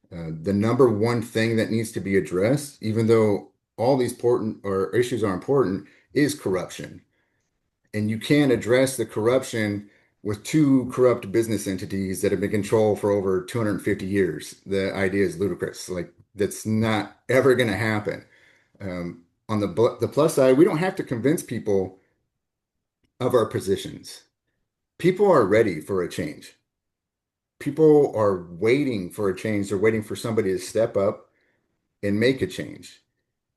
The number one thing that needs to be addressed, even though all these important or issues are important, is corruption. And you can't address the corruption with two corrupt business entities that have been controlled for over 250 years. The idea is ludicrous. Like, that's not ever going to happen. On the plus side, we don't have to convince people of our positions. People are ready for a change. People are waiting for a change. They're waiting for somebody to step up and make a change.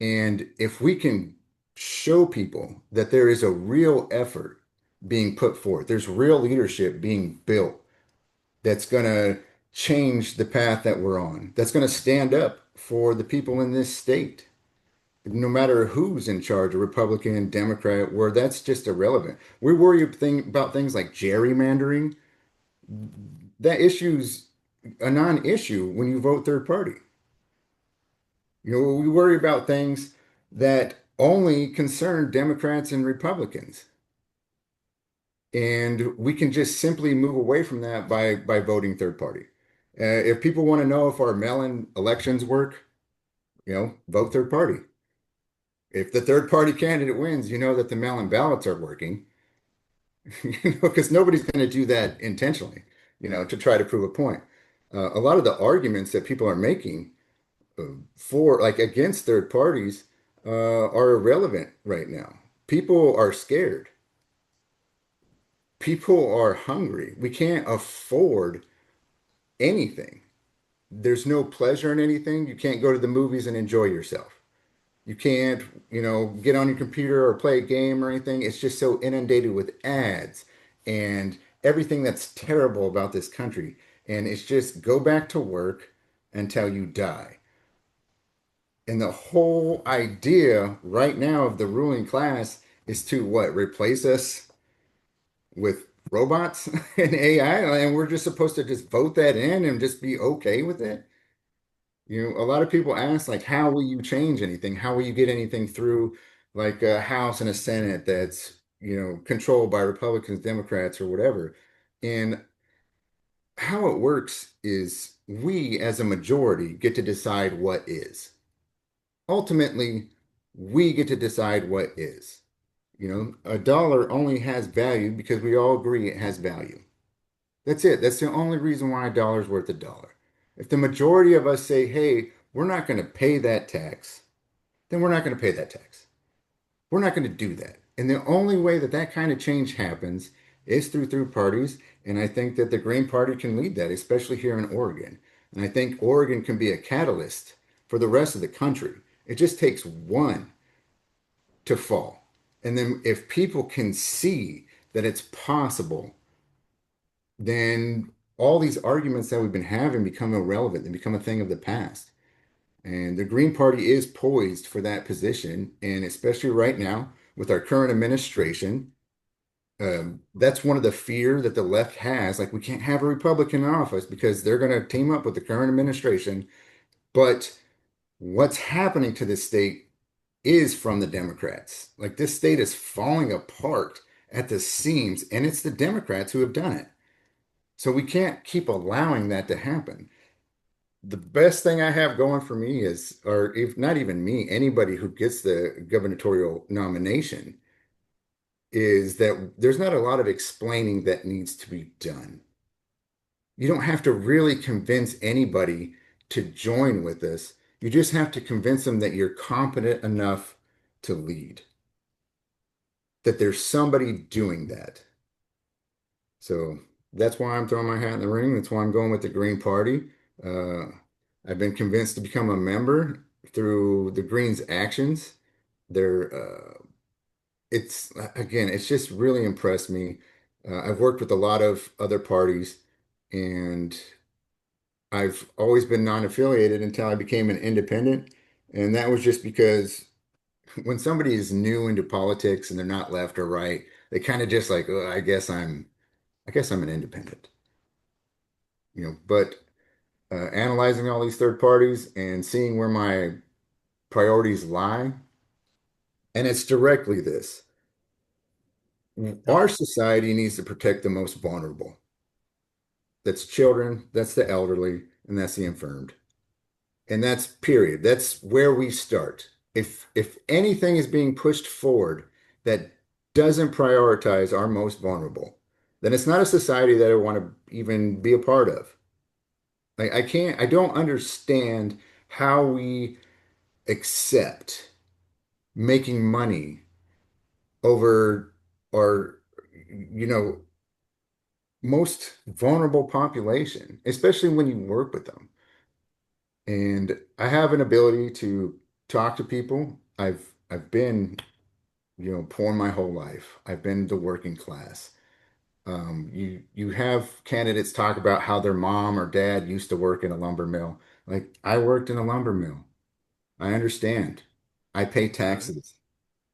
And if we can show people that there is a real effort being put forth, there's real leadership being built that's going to change the path that we're on, that's going to stand up for the people in this state, no matter who's in charge, a Republican, Democrat, where that's just irrelevant. We worry about things like gerrymandering. That issue's a non-issue when you vote third party. We worry about things that only concern Democrats and Republicans. And we can just simply move away from that by voting third party. If people want to know if our mail-in elections work, vote third party. If the third party candidate wins, you know that the mail-in ballots are working, because nobody's going to do that intentionally, to try to prove a point. A lot of the arguments that people are making for like against third parties are irrelevant right now. People are scared. People are hungry. We can't afford anything. There's no pleasure in anything. You can't go to the movies and enjoy yourself. You can't, get on your computer or play a game or anything. It's just so inundated with ads and everything that's terrible about this country. And it's just go back to work until you die. And the whole idea right now of the ruling class is to what? Replace us with robots and AI? And we're just supposed to just vote that in and just be okay with it? A lot of people ask, like, how will you change anything? How will you get anything through, like a House and a Senate that's, controlled by Republicans, Democrats, or whatever? And how it works is we, as a majority, get to decide what is. Ultimately, we get to decide what is. A dollar only has value because we all agree it has value. That's it. That's the only reason why a dollar's worth a dollar. If the majority of us say, hey, we're not going to pay that tax, then we're not going to pay that tax. We're not going to do that. And the only way that that kind of change happens is through parties. And I think that the Green Party can lead that, especially here in Oregon. And I think Oregon can be a catalyst for the rest of the country. It just takes one to fall. And then if people can see that it's possible, then all these arguments that we've been having become irrelevant. They become a thing of the past. And the Green Party is poised for that position. And especially right now with our current administration, that's one of the fear that the left has. Like, we can't have a Republican in office because they're going to team up with the current administration. But what's happening to this state is from the Democrats. Like, this state is falling apart at the seams, and it's the Democrats who have done it. So we can't keep allowing that to happen. The best thing I have going for me is, or if not even me, anybody who gets the gubernatorial nomination, is that there's not a lot of explaining that needs to be done. You don't have to really convince anybody to join with us. You just have to convince them that you're competent enough to lead, that there's somebody doing that. So that's why I'm throwing my hat in the ring. That's why I'm going with the Green Party. Uh, I've been convinced to become a member through the Greens' actions. They're, it's again, it's just really impressed me. I've worked with a lot of other parties, and I've always been non-affiliated until I became an independent. And that was just because when somebody is new into politics and they're not left or right, they kind of just like, "Oh, I guess I'm an independent." But analyzing all these third parties and seeing where my priorities lie, and it's directly this. Our society needs to protect the most vulnerable. That's children, that's the elderly, and that's the infirmed. And that's period. That's where we start. If anything is being pushed forward that doesn't prioritize our most vulnerable, then it's not a society that I want to even be a part of. I don't understand how we accept making money over our, you know, most vulnerable population, especially when you work with them. And I have an ability to talk to people. I've been, poor my whole life. I've been the working class. You have candidates talk about how their mom or dad used to work in a lumber mill. Like, I worked in a lumber mill. I understand. I pay taxes,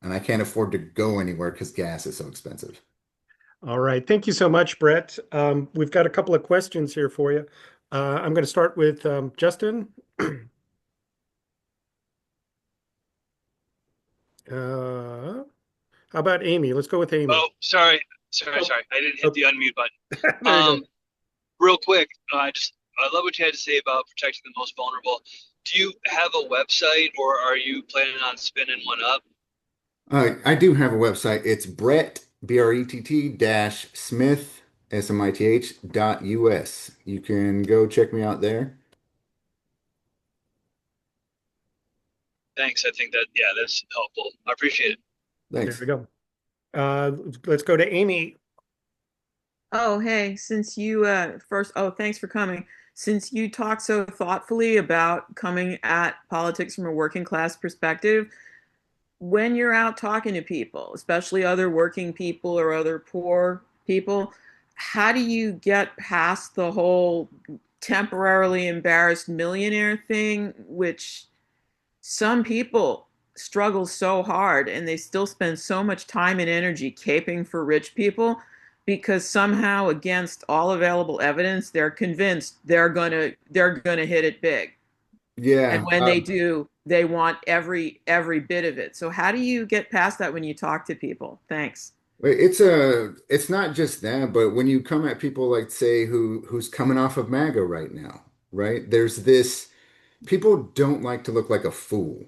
and I can't afford to go anywhere because gas is so expensive. All right. Thank you so much, Brett. We've got a couple of questions here for you. I'm going to start with Justin. How about Amy? Let's go with Amy. Oh, sorry, sorry, Oh, sorry. I didn't hit oh, the unmute button. there you Um, go. real quick, I love what you had to say about protecting the most vulnerable. Do you have a website, or are you planning on spinning one up? I do have a website. It's Brett, Brett dash Smith, Smith dot US. You can go check me out there. Thanks. I think that, yeah, that's helpful. I appreciate it. There Thanks. we go. Let's go to Amy. Oh, hey, since you first, oh, thanks for coming. Since you talked so thoughtfully about coming at politics from a working class perspective, when you're out talking to people, especially other working people or other poor people, how do you get past the whole temporarily embarrassed millionaire thing, which some people struggle so hard and they still spend so much time and energy caping for rich people because somehow against all available evidence they're convinced they're gonna hit it big, and Yeah. when they do they want every bit of it. So how do you get past that when you talk to people? Thanks. It's not just that, but when you come at people like say who's coming off of MAGA right now, right? There's this people don't like to look like a fool.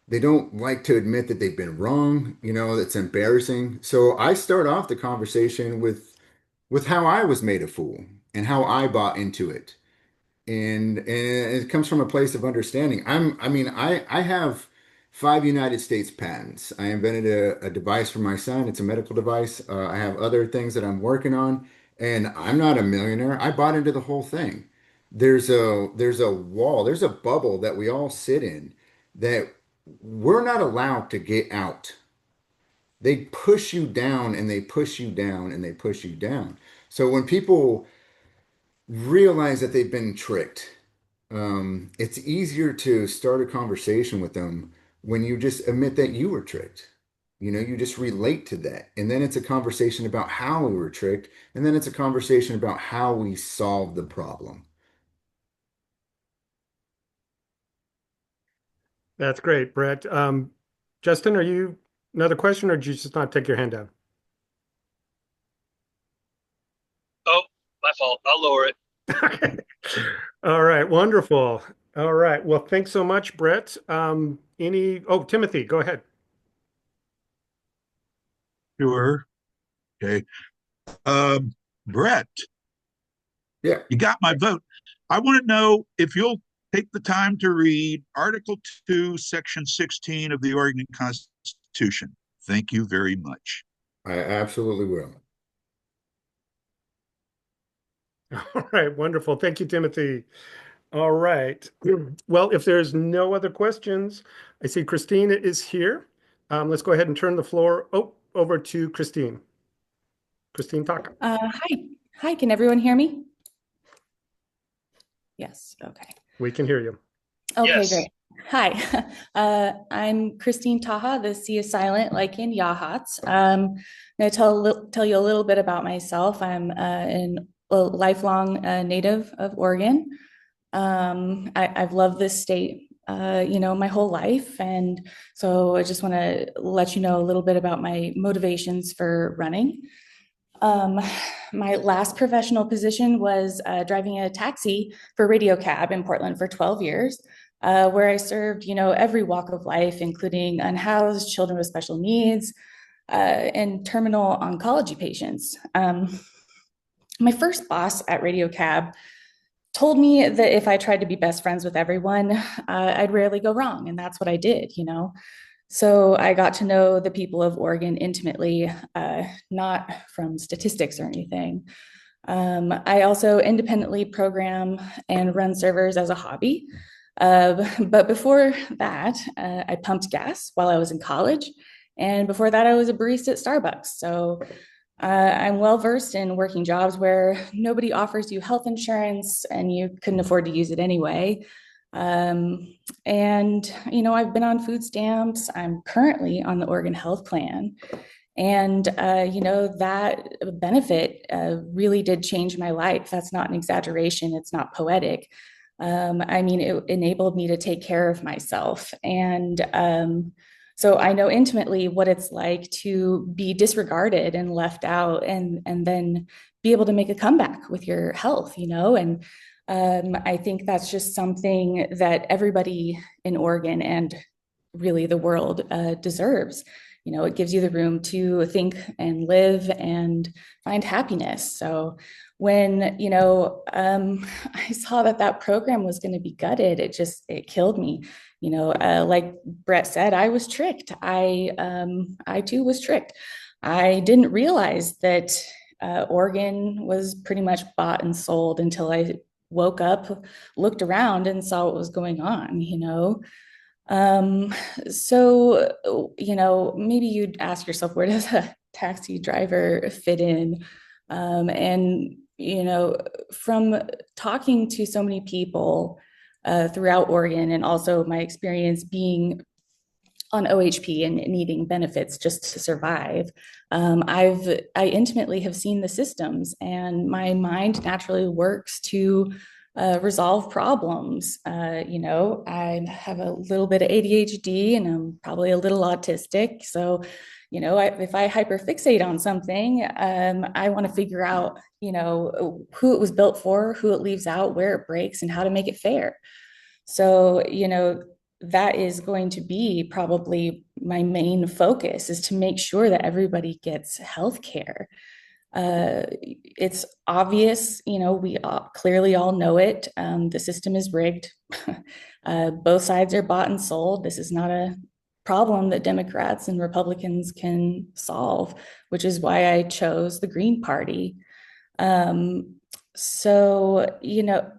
They don't like to admit that they've been wrong, that's embarrassing. So I start off the conversation with how I was made a fool and how I bought into it. And it comes from a place of understanding. I have 5 United States patents. I invented a device for my son. It's a medical device. I have other things that I'm working on, and I'm not a millionaire. I bought into the whole thing. There's a wall, there's a bubble that we all sit in that we're not allowed to get out. They push you down and they push you down and they push you down. So when people realize that they've been tricked, it's easier to start a conversation with them when you just admit that you were tricked. You just relate to that. And then it's a conversation about how we were tricked. And then it's a conversation about how we solved the problem. That's great, Brett. Justin, are you another question, or did you just not take your hand down? Oh, my fault. I'll lower it. Okay. All right, wonderful. All right. Well, thanks so much, Brett. Timothy, go ahead. Sure. Okay. Um, Brett, Yeah. you got my vote. I want to know if you'll take the time to read Article 2, Section 16 of the Oregon Constitution. Thank you very much. I absolutely will. All right, wonderful. Thank you, Timothy. All right. Well, if there's no other questions, I see Christine is here. Let's go ahead and turn the floor over to Christine. Christine, talk. Hi, can everyone hear me? Yes, okay. We can hear you. Okay, Yes. great. Hi, I'm Christine Taha. The C is silent, like in Yahats. I'm going to tell you a little bit about myself. I'm a lifelong native of Oregon. I've loved this state, my whole life. And so I just want to let you know a little bit about my motivations for running. My last professional position was driving a taxi for Radio Cab in Portland for 12 years, where I served, every walk of life, including unhoused, children with special needs, and terminal oncology patients. My first boss at Radio Cab told me that if I tried to be best friends with everyone, I'd rarely go wrong. And that's what I did, So I got to know the people of Oregon intimately, not from statistics or anything. I also independently program and run servers as a hobby. But before that, I pumped gas while I was in college. And before that, I was a barista at Starbucks. So I'm well versed in working jobs where nobody offers you health insurance and you couldn't afford to use it anyway. And, I've been on food stamps. I'm currently on the Oregon Health Plan. And, that benefit really did change my life. That's not an exaggeration. It's not poetic. It enabled me to take care of myself. And so I know intimately what it's like to be disregarded and left out and then be able to make a comeback with your health, and I think that's just something that everybody in Oregon and really the world deserves. It gives you the room to think and live and find happiness. So when, I saw that program was going to be gutted, it killed me. Like Brett said, I was tricked. I too was tricked. I didn't realize that Oregon was pretty much bought and sold until I woke up, looked around, and saw what was going on, you know. So, you know, maybe you'd ask yourself, where does a taxi driver fit in? And, you know, from talking to so many people throughout Oregon, and also my experience being on OHP and needing benefits just to survive, I intimately have seen the systems, and my mind naturally works to resolve problems. You know, I have a little bit of ADHD, and I'm probably a little autistic. So, you know, if I hyperfixate on something, I want to figure out, you know, who it was built for, who it leaves out, where it breaks, and how to make it fair. So, you know, that is going to be probably my main focus, is to make sure that everybody gets health care. It's obvious, you know, we clearly all know it. The system is rigged. Both sides are bought and sold. This is not a problem that Democrats and Republicans can solve, which is why I chose the Green Party. Um, so, you know,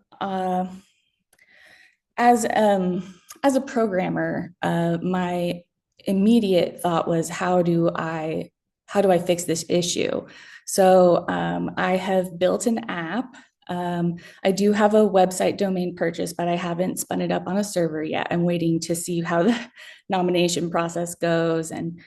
as as a programmer, my immediate thought was, how do I fix this issue? So I have built an app. I do have a website domain purchase, but I haven't spun it up on a server yet. I'm waiting to see how the nomination process goes, and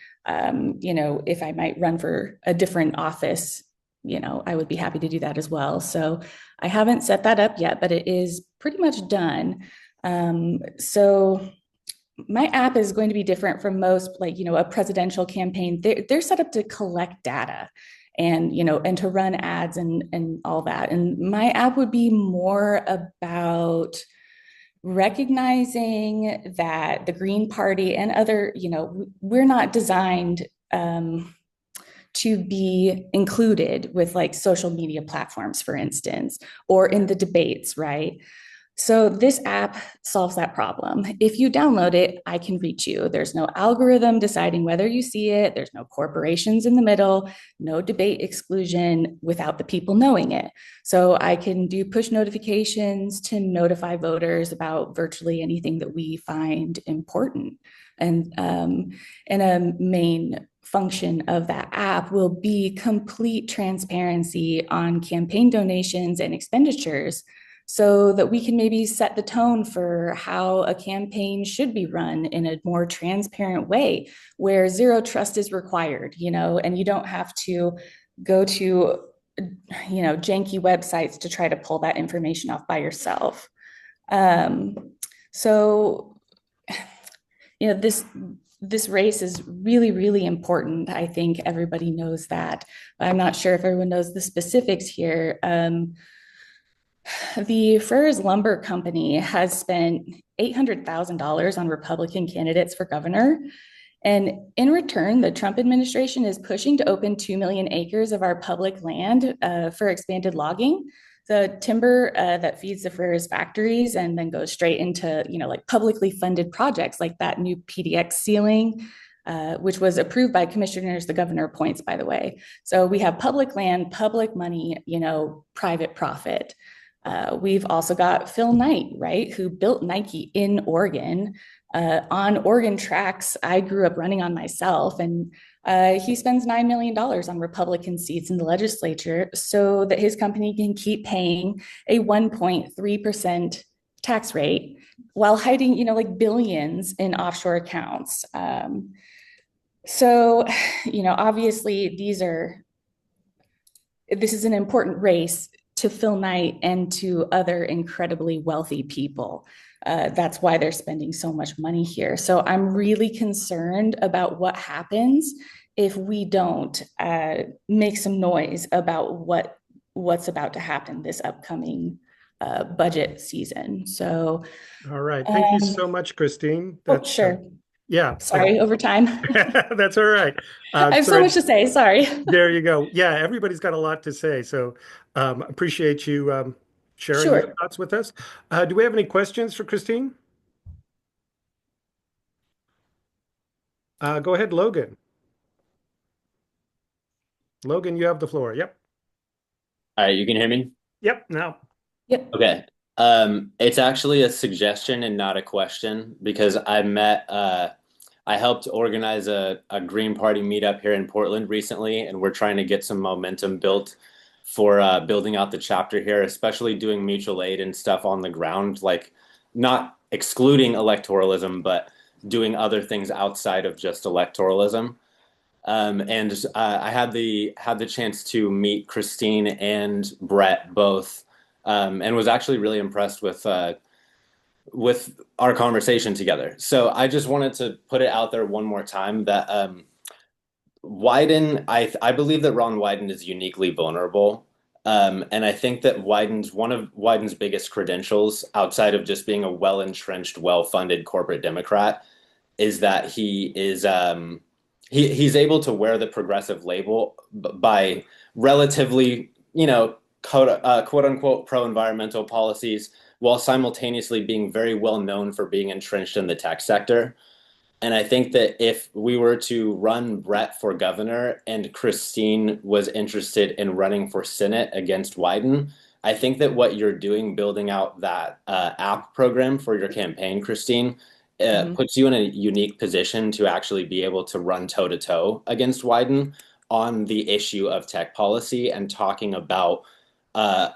you know, if I might run for a different office, you know, I would be happy to do that as well. So I haven't set that up yet, but it is pretty much done. So my app is going to be different from most, like, you know, a presidential campaign. They're set up to collect data and, you know, and to run ads and all that. And my app would be more about recognizing that the Green Party and other, you know, we're not designed to be included with like social media platforms, for instance, or in the debates, right? So this app solves that problem. If you download it, I can reach you. There's no algorithm deciding whether you see it. There's no corporations in the middle, no debate exclusion without the people knowing it. So I can do push notifications to notify voters about virtually anything that we find important. And a main function of that app will be complete transparency on campaign donations and expenditures, so that we can maybe set the tone for how a campaign should be run in a more transparent way, where zero trust is required, you know, and you don't have to go to, you know, janky websites to try to pull that information off by yourself. So, you know, this race is really, really important. I think everybody knows that, but I'm not sure if everyone knows the specifics here. The Furs Lumber Company has spent $800,000 on Republican candidates for governor. And in return, the Trump administration is pushing to open 2 million acres of our public land for expanded logging. The timber that feeds the Furs factories and then goes straight into, you know, like publicly funded projects like that new PDX ceiling, which was approved by commissioners the governor appoints, by the way. So we have public land, public money, you know, private profit. We've also got Phil Knight, right, who built Nike in Oregon, on Oregon tracks I grew up running on myself. And he spends $9 million on Republican seats in the legislature so that his company can keep paying a 1.3% tax rate while hiding, you know, like billions in offshore accounts. So, you know, obviously this is an important race to Phil Knight and to other incredibly wealthy people. That's why they're spending so much money here. So I'm really concerned about what happens if we don't make some noise about what's about to happen this upcoming budget season. So, all right. Thank you so much, Christine. That's, sure. Yeah. Sorry, over time. That's all right. I have so much to say. Sorry. There you go. Yeah, everybody's got a lot to say. So appreciate you sharing your thoughts with us. Do we have any questions for Christine? Go ahead, Logan. Logan, you have the floor. Yep. All right, you can hear me? Yep, now. Yep. Okay. It's actually a suggestion and not a question because I helped organize a Green Party meetup here in Portland recently, and we're trying to get some momentum built for building out the chapter here, especially doing mutual aid and stuff on the ground, like not excluding electoralism, but doing other things outside of just electoralism. And I had the chance to meet Christine and Brett both, and was actually really impressed with our conversation together. So I just wanted to put it out there one more time that I believe that Ron Wyden is uniquely vulnerable. And I think that one of Wyden's biggest credentials, outside of just being a well-entrenched, well-funded corporate Democrat, is that he's able to wear the progressive label by relatively, quote unquote pro-environmental policies, while simultaneously being very well known for being entrenched in the tech sector. And I think that if we were to run Brett for governor and Christine was interested in running for Senate against Wyden, I think that what you're doing, building out that app program for your campaign, Christine, puts you in a unique position to actually be able to run toe to toe against Wyden on the issue of tech policy and talking about uh,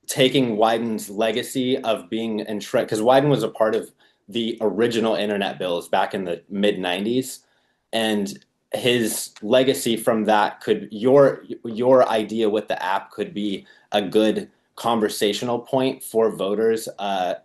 taking Wyden's legacy of being entrenched, because Wyden was a part of the original internet bills back in the mid 90s, and his legacy from that your idea with the app could be a good conversational point for voters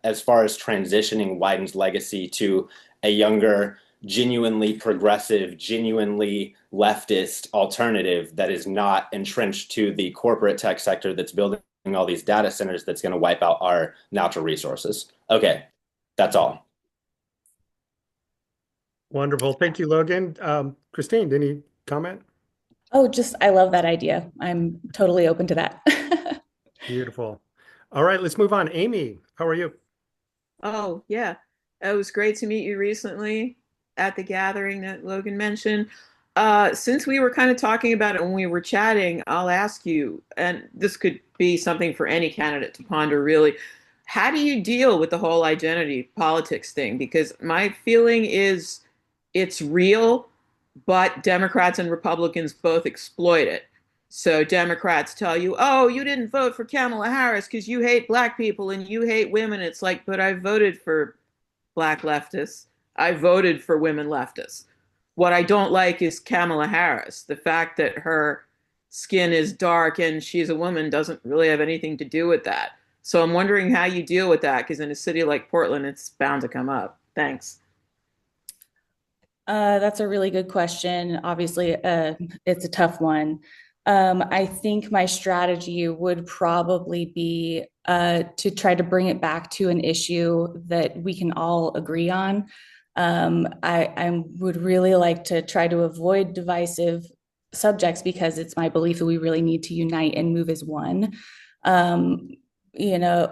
as far as transitioning Wyden's legacy to a younger, genuinely progressive, genuinely leftist alternative that is not entrenched to the corporate tech sector that's building all these data centers that's going to wipe out our natural resources. Okay, that's all. Wonderful. Thank you, Logan. Christine, any comment? Oh, I love that idea. I'm totally open to that. Beautiful. All right, let's move on. Amy, how are you? Oh, yeah. It was great to meet you recently at the gathering that Logan mentioned. Since we were kind of talking about it when we were chatting, I'll ask you, and this could be something for any candidate to ponder really. How do you deal with the whole identity politics thing? Because my feeling is it's real, but Democrats and Republicans both exploit it. So Democrats tell you, oh, you didn't vote for Kamala Harris because you hate black people and you hate women. It's like, but I voted for black leftists. I voted for women leftists. What I don't like is Kamala Harris. The fact that her skin is dark and she's a woman doesn't really have anything to do with that. So I'm wondering how you deal with that, because in a city like Portland, it's bound to come up. Thanks. That's a really good question. Obviously, it's a tough one. I think my strategy would probably be to try to bring it back to an issue that we can all agree on. I would really like to try to avoid divisive subjects because it's my belief that we really need to unite and move as one. Um, you know,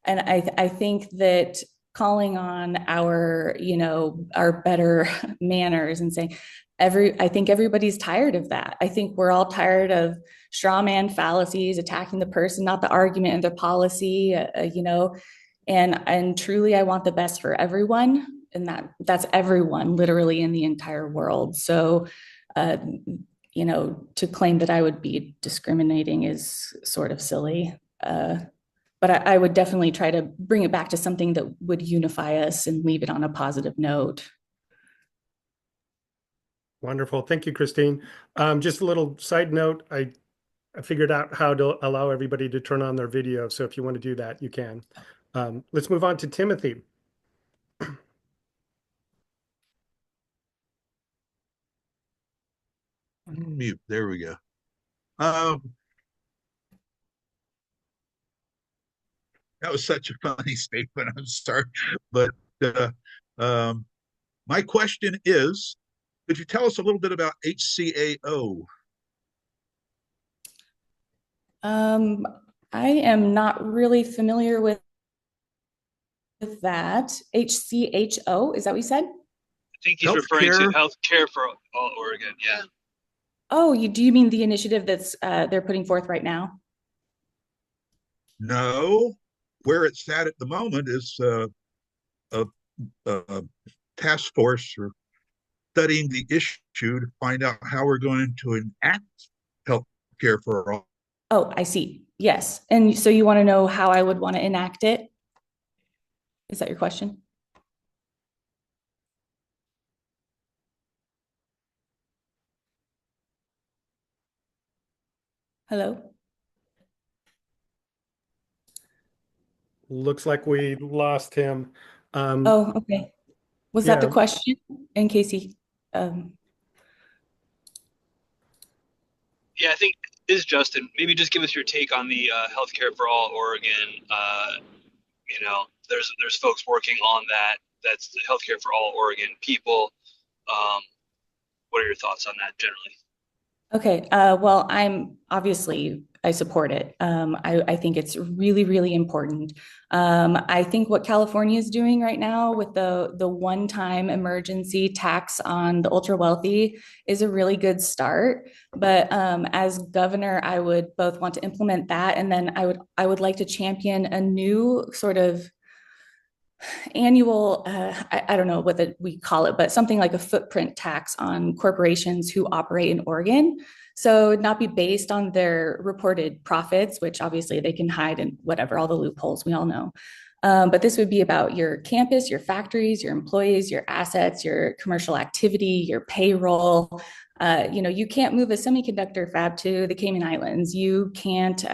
and I think that calling on our better manners and saying I think everybody's tired of that. I think we're all tired of straw man fallacies, attacking the person, not the argument and the policy, and truly I want the best for everyone. And that's everyone literally in the entire world. So, uh, to claim that I would be discriminating is sort of silly. But I would definitely try to bring it back to something that would unify us and leave it on a positive note. Wonderful. Thank you, Christine. Just a little side note, I figured out how to allow everybody to turn on their video. So if you want to do that, you can. Let's move on to Timothy. Mute. There we go. Um, that was such a funny statement. I'm sorry, but uh, um, my question is, could you tell us a little bit about HCAO? Um, I am not really familiar with that. HCHO, is that what you said? I think he's referring to health care for all Oregon. Yeah. Oh, do you mean the initiative that's they're putting forth right now? No, where it's at the moment is a, a task force or studying the issue to find out how we're going to enact health care for all. Oh, I see. Yes. And so you want to know how I would want to enact it? Is that your question? Hello? Looks like we lost him. Oh, okay. Was that the Yeah, question? In case he, um, Yeah, I think is Justin. Maybe just give us your take on the healthcare for all Oregon. There's folks working on that. That's the healthcare for all Oregon people. Um, what are your thoughts on that generally? okay. Well, I support it. I think it's really, really important. I think what California is doing right now with the one-time emergency tax on the ultra wealthy is a really good start. But as governor, I would both want to implement that, and then I would like to champion a new sort of annual, I don't know what we call it, but something like a footprint tax on corporations who operate in Oregon. So not be based on their reported profits, which obviously they can hide in whatever, all the loopholes we all know. But this would be about your campus, your factories, your employees, your assets, your commercial activity, your payroll. You can't move a semiconductor fab to the Cayman Islands. You can't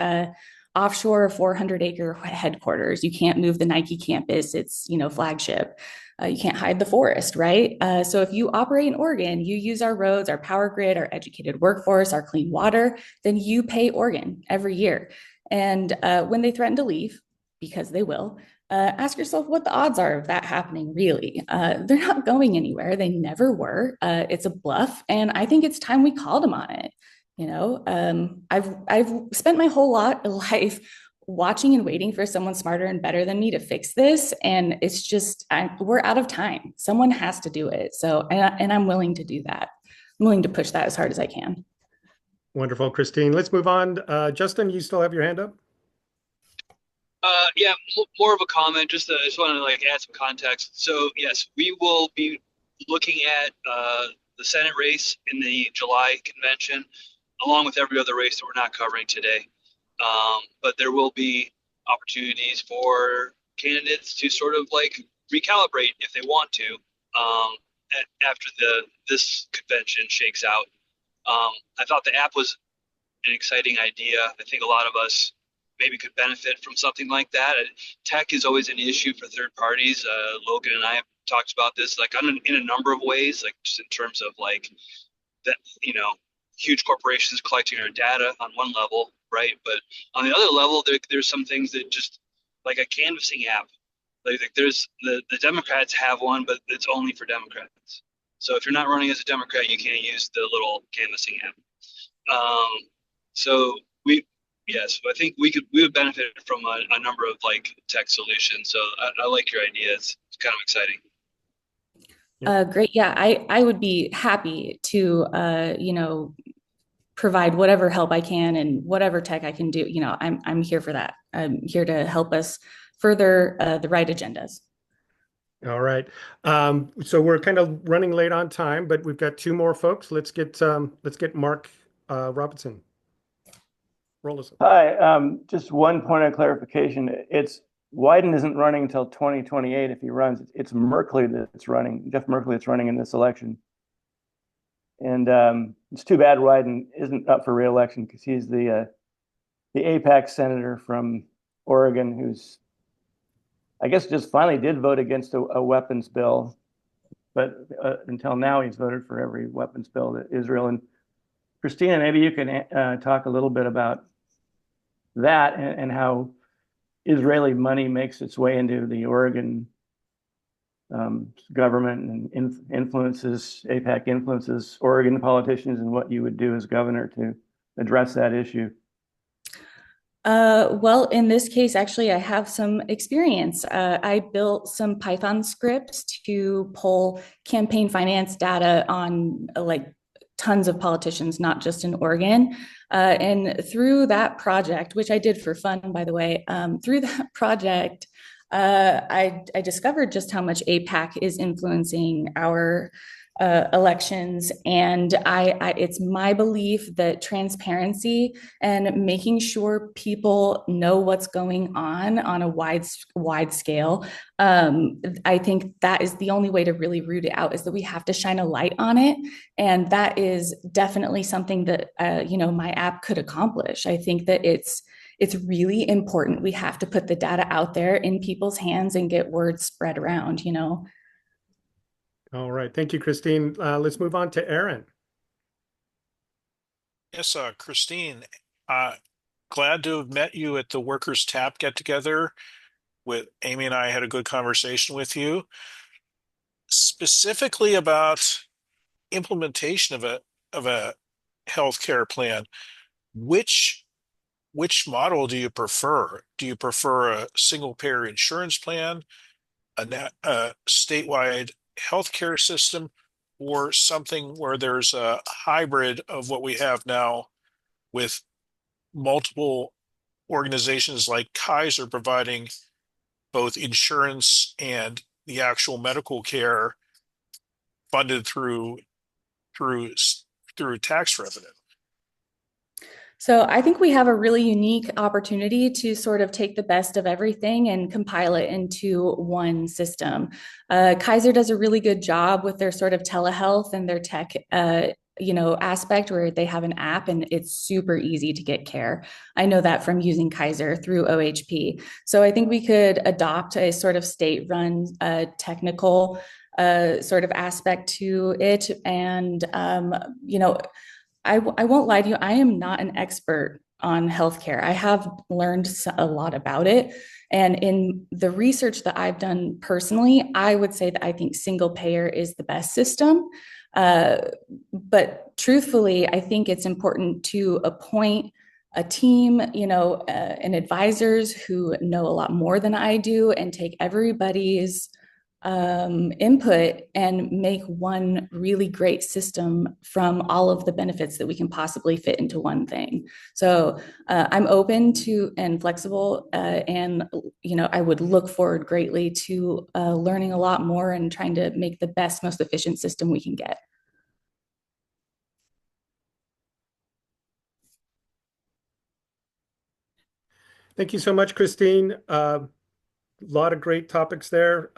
offshore a 400-acre headquarters. You can't move the Nike campus, it's flagship. You can't hide the forest, right? So if you operate in Oregon, you use our roads, our power grid, our educated workforce, our clean water, then you pay Oregon every year. And when they threaten to leave, because they will, ask yourself what the odds are of that happening, really. They're not going anywhere. They never were. It's a bluff. And I think it's time we called them on it. I've spent my whole life watching and waiting for someone smarter and better than me to fix this, and it's just we're out of time. Someone has to do it. So, and I'm willing to do that. I'm willing to push that as hard as I can. wonderful, Christine. Let's move on. Justin, you still have your hand up? Yeah, more of a comment. I just want to add some context. So yes, we will be looking at the Senate race in the July convention, along with every other race that we're not covering today. But there will be opportunities for candidates to sort of recalibrate if they want to after this convention shakes out. I thought the app was an exciting idea. I think a lot of us maybe could benefit from something like that. Tech is always an issue for third parties. Logan and I have talked about this in a number of ways, just in terms of that, huge corporations collecting our data on one level, right? But on the other level, there's some things that just like a canvassing app. There's the Democrats have one, but it's only for Democrats. So if you're not running as a Democrat, you can't use the little canvassing app. So yes, I think we would benefit from a number of tech solutions. So I like your idea. It's kind of exciting. Great. Yeah, I would be happy to, provide whatever help I can and whatever tech I can do. I'm here for that. I'm here to help us further the right agendas. All right. So we're kind of running late on time, but we've got two more folks. Let's get Mark Robinson. Roll us. Hi. Just one point of clarification. Wyden isn't running until 2028 if he runs. It's Merkley that's running, Jeff Merkley that's running in this election. And it's too bad Wyden isn't up for re-election because he's the AIPAC senator from Oregon who's, I guess, just finally did vote against a weapons bill. But until now, he's voted for every weapons bill that Israel. And Christina, maybe you can talk a little bit about that and how Israeli money makes its way into the Oregon government and AIPAC influences Oregon politicians, and what you would do as governor to address that issue. Well, in this case, actually, I have some experience. I built some Python scripts to pull campaign finance data on tons of politicians, not just in Oregon. And through that project, which I did for fun, by the way, through that project, I discovered just how much APAC is influencing our elections. And it's my belief that transparency and making sure people know what's going on a wide scale. I think that is the only way to really root it out, is that we have to shine a light on it. And that is definitely something that, my app could accomplish. I think that it's really important. We have to put the data out there in people's hands and get word spread around, All right. Thank you, Christine. Let's move on to Aaron. Yes, Christine, glad to have met you at the Workers Tap get together. With Amy and I had a good conversation with you, specifically about implementation of a healthcare plan. Which model do you prefer? Do you prefer a single payer insurance plan, a statewide healthcare system, or something where there's a hybrid of what we have now with multiple organizations like Kaiser providing both insurance and the actual medical care funded through through tax revenue? So I think we have a really unique opportunity to sort of take the best of everything and compile it into one system. Kaiser does a really good job with their sort of telehealth and their tech, aspect, where they have an app and it's super easy to get care. I know that from using Kaiser through OHP. So I think we could adopt a sort of state-run technical sort of aspect to it. And, I won't lie to you, I am not an expert on healthcare. I have learned a lot about it. And in the research that I've done personally, I would say that I think single payer is the best system. But truthfully, I think it's important to appoint a team, and advisors who know a lot more than I do, and take everybody's input and make one really great system from all of the benefits that we can possibly fit into one thing. So I'm open to and flexible, and I would look forward greatly to learning a lot more and trying to make the best, most efficient system we can get. Thank you so much, Christine. Lot of great topics there.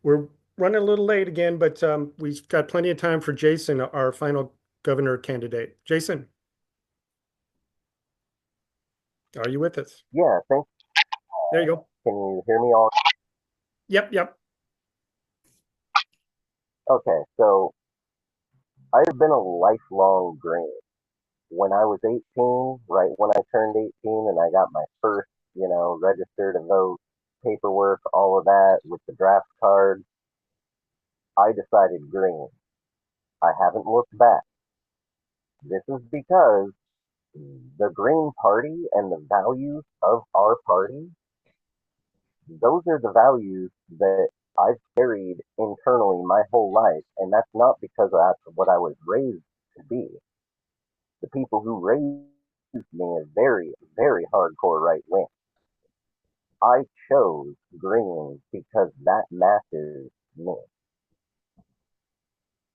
We're running a little late again, but we've got plenty of time for Jason, our final governor candidate. Jason, are you with us? Yeah, thanks. There you go. Can you hear me all? Yep. Okay, so I've been a lifelong green. When I was 18, right when I turned 18 and I got my first, register to vote paperwork, all of that with the draft card, I decided green. I haven't looked back. This is because the Green Party and the values of our party, those are the values that I've carried internally my whole life. And that's not because that's what I was raised to be. The people who raised me are very, very hardcore right wing. I chose green because that matches me.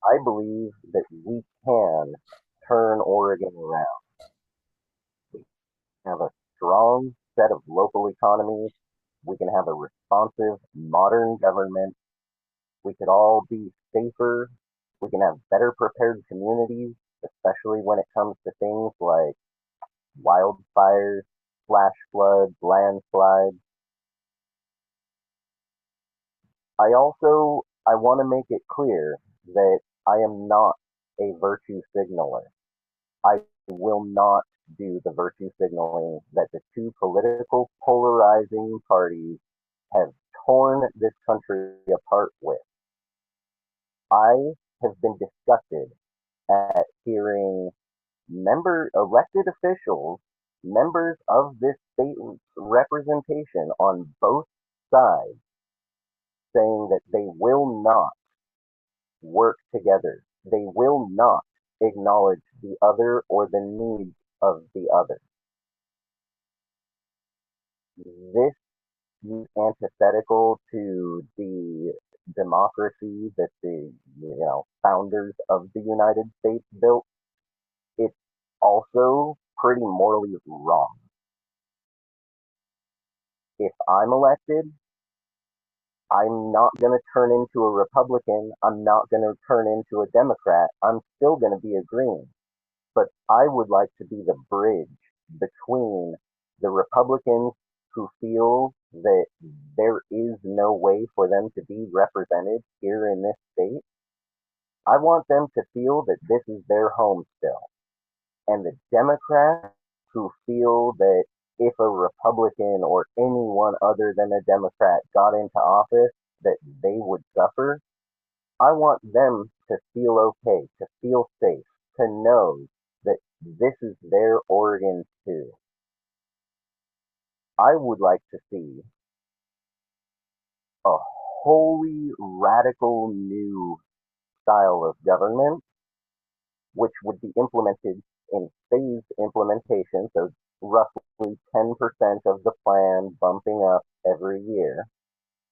I believe that we can turn Oregon around. We have a strong set of local economies. We can have a responsive, modern government. We could all be safer. We can have better prepared communities, especially when it comes to things like wildfires, flash floods, landslides. I want to make it clear that I am not a virtue signaler. I will not do the virtue signaling that the two political polarizing parties have torn this country apart with. I have been disgusted at hearing elected officials, members of this state representation on both sides, saying that they will not work together. They will not acknowledge the other or the needs of the other. This is antithetical to the democracy that the founders of the United States built. It's also pretty morally wrong. If I'm elected, I'm not going to turn into a Republican. I'm not going to turn into a Democrat. I'm still going to be a Green. But I would like to be the bridge between the Republicans who feel that there is no way for them to be represented here in this state. I want them to feel that this is their home still. And the Democrats who feel that if a Republican or anyone other than a Democrat got into office, that they would suffer. I want them to feel okay, to feel safe, to know that this is their Oregon too. I would like to see a wholly radical new style of government, which would be implemented in phased implementation, so roughly 10% of the plan bumping up every year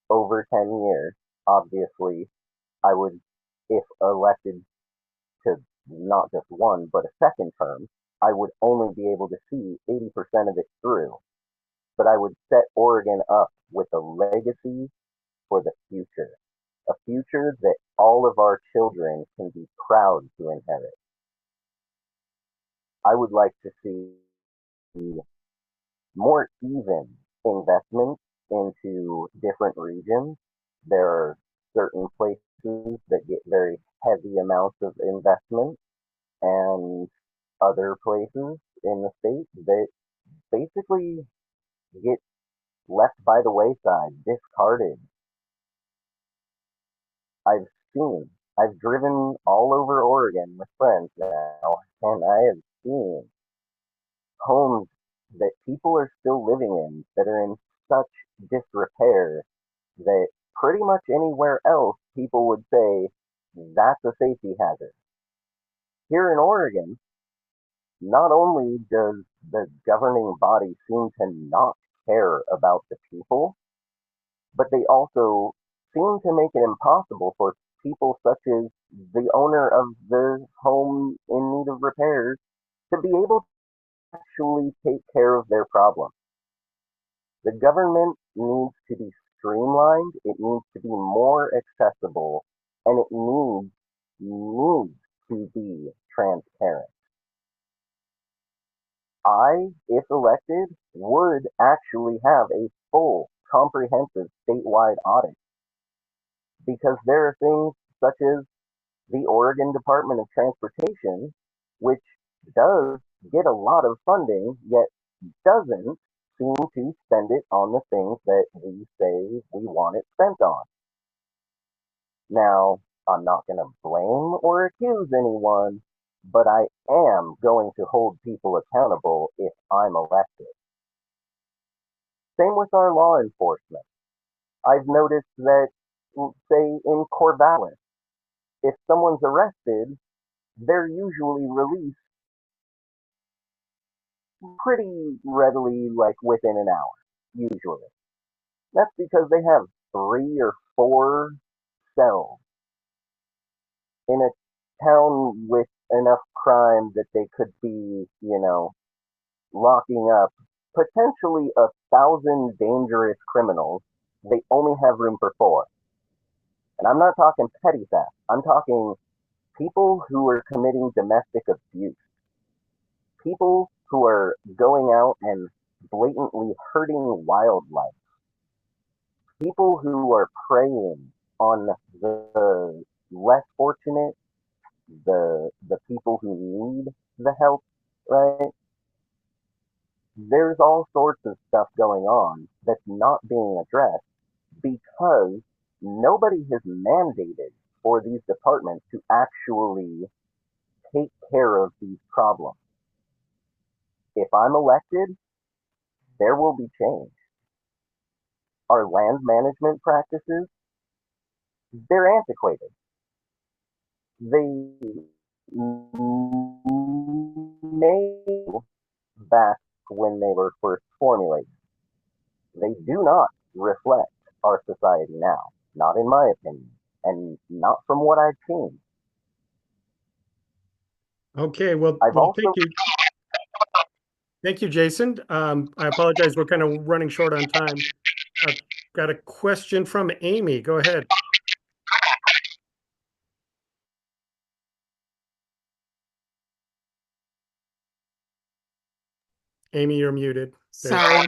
over 10 years. Obviously, I would, if elected to not just one, but a second term, I would only be able to see 80% of it through. But I would set Oregon up with a legacy for the future, a future that all of our children can be proud to inherit. I would like to see more even investments into different regions. There are certain places that get very heavy amounts of investment, and other places in the state that basically get left by the wayside, discarded. I've seen, I've driven all over Oregon with friends now, and I have seen homes that people are still living in that are in such disrepair that pretty much anywhere else people would say that's a safety hazard. Here in Oregon, not only does the governing body seem to not care about the people, but they also seem to make it impossible for people such as the owner of the home in need of repairs to be able to actually take care of their problems. The government needs to be streamlined, it needs to be more accessible, and it needs to be transparent. I, if elected, would actually have a full, comprehensive statewide audit because there are things such as the Oregon Department of Transportation, which does get a lot of funding, yet doesn't seem to spend it on the things that we say we want it spent on. Now, I'm not going to blame or accuse anyone, but I am going to hold people accountable if I'm elected. Same with our law enforcement. I've noticed that, say, in Corvallis, if someone's arrested, they're usually released pretty readily, like within an hour, usually. That's because they have 3 or 4 cells in a town with enough crime that they could be, locking up potentially 1,000 dangerous criminals. They only have room for 4. And I'm not talking petty theft. I'm talking people who are committing domestic abuse, people who are going out and blatantly hurting wildlife, people who are preying on the less fortunate, the people who need the help, right? There's all sorts of stuff going on that's not being addressed because nobody has mandated for these departments to actually take care of these problems. If I'm elected, there will be change. Our land management practices, they're antiquated. They Maybe back when they were first formulated. They do not reflect our society now, not in my opinion, and not from what I've seen. Okay, well, I've also, thank you, Jason. I apologize, we're kind of running short on time. I've got a question from Amy. Go ahead. Amy, you're muted. There.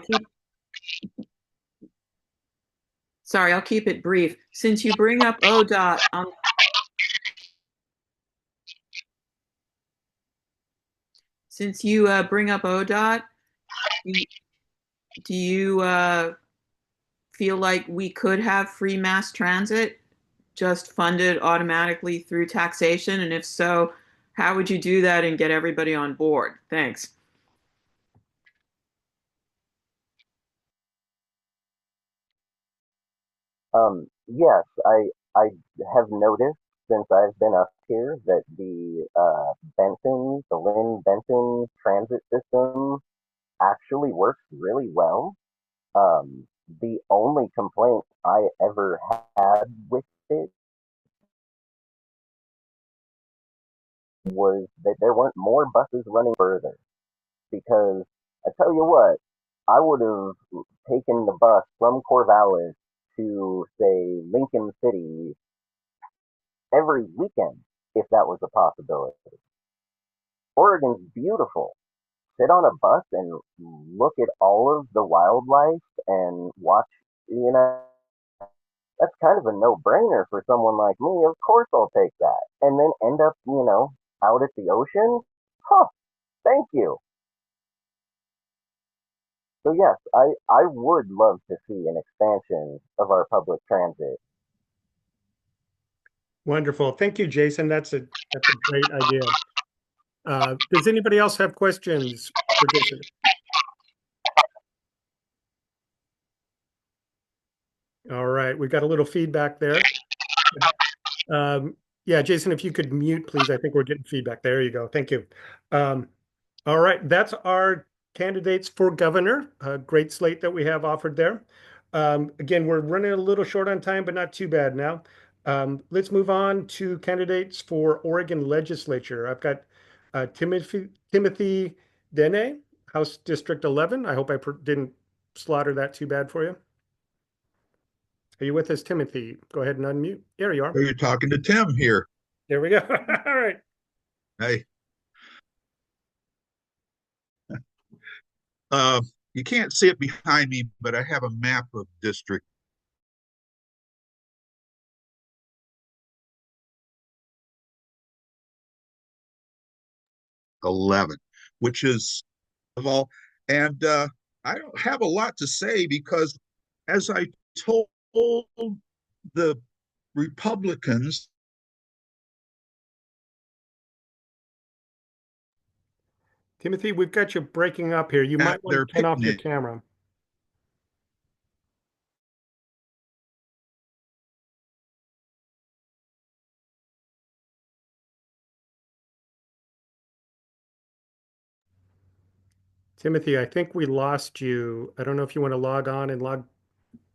Sorry, I'll keep it brief. Since you bring up ODOT, since you bring up ODOT, do you feel like we could have free mass transit just funded automatically through taxation? And if so, how would you do that and get everybody on board? Thanks. yes, I have noticed since I've been up here that the Lynn Benton transit system actually works really well. The only complaint I ever had with it was that there weren't more buses running further. Because I tell you what, I would have taken the bus from Corvallis to, say, Lincoln City every weekend if that was a possibility. Oregon's beautiful. Sit on a bus and look at all of the wildlife and watch, you know, that's kind of a no-brainer for someone like me. Of course I'll take that. And then end up, out at the ocean? Huh, thank you. So yes, I would love to see an expansion of our public transit. Wonderful. Thank you, Jason. That's a great idea. Does anybody else have questions for Jason? All right, we've got a little feedback there. Yeah, Jason, if you could mute, please. I think we're getting feedback. There you go. Thank you. All right, that's our candidates for governor. A great slate that we have offered there. Again, we're running a little short on time, but not too bad now. Let's move on to candidates for Oregon legislature. I've got Timothy Dene, House District 11. I hope I didn't slaughter that too bad for you. Are you with us, Timothy? Go ahead and unmute. There you are. You're talking to Tim here. There we go. All right. Hey. You can't see it behind me, but I have a map of District 11, which is of all. And I don't have a lot to say because, as I told the Republicans, Timothy, we've got you breaking up here. You at might want their to turn off your picnic, camera. Timothy, I think we lost you. I don't know if you want to log on and log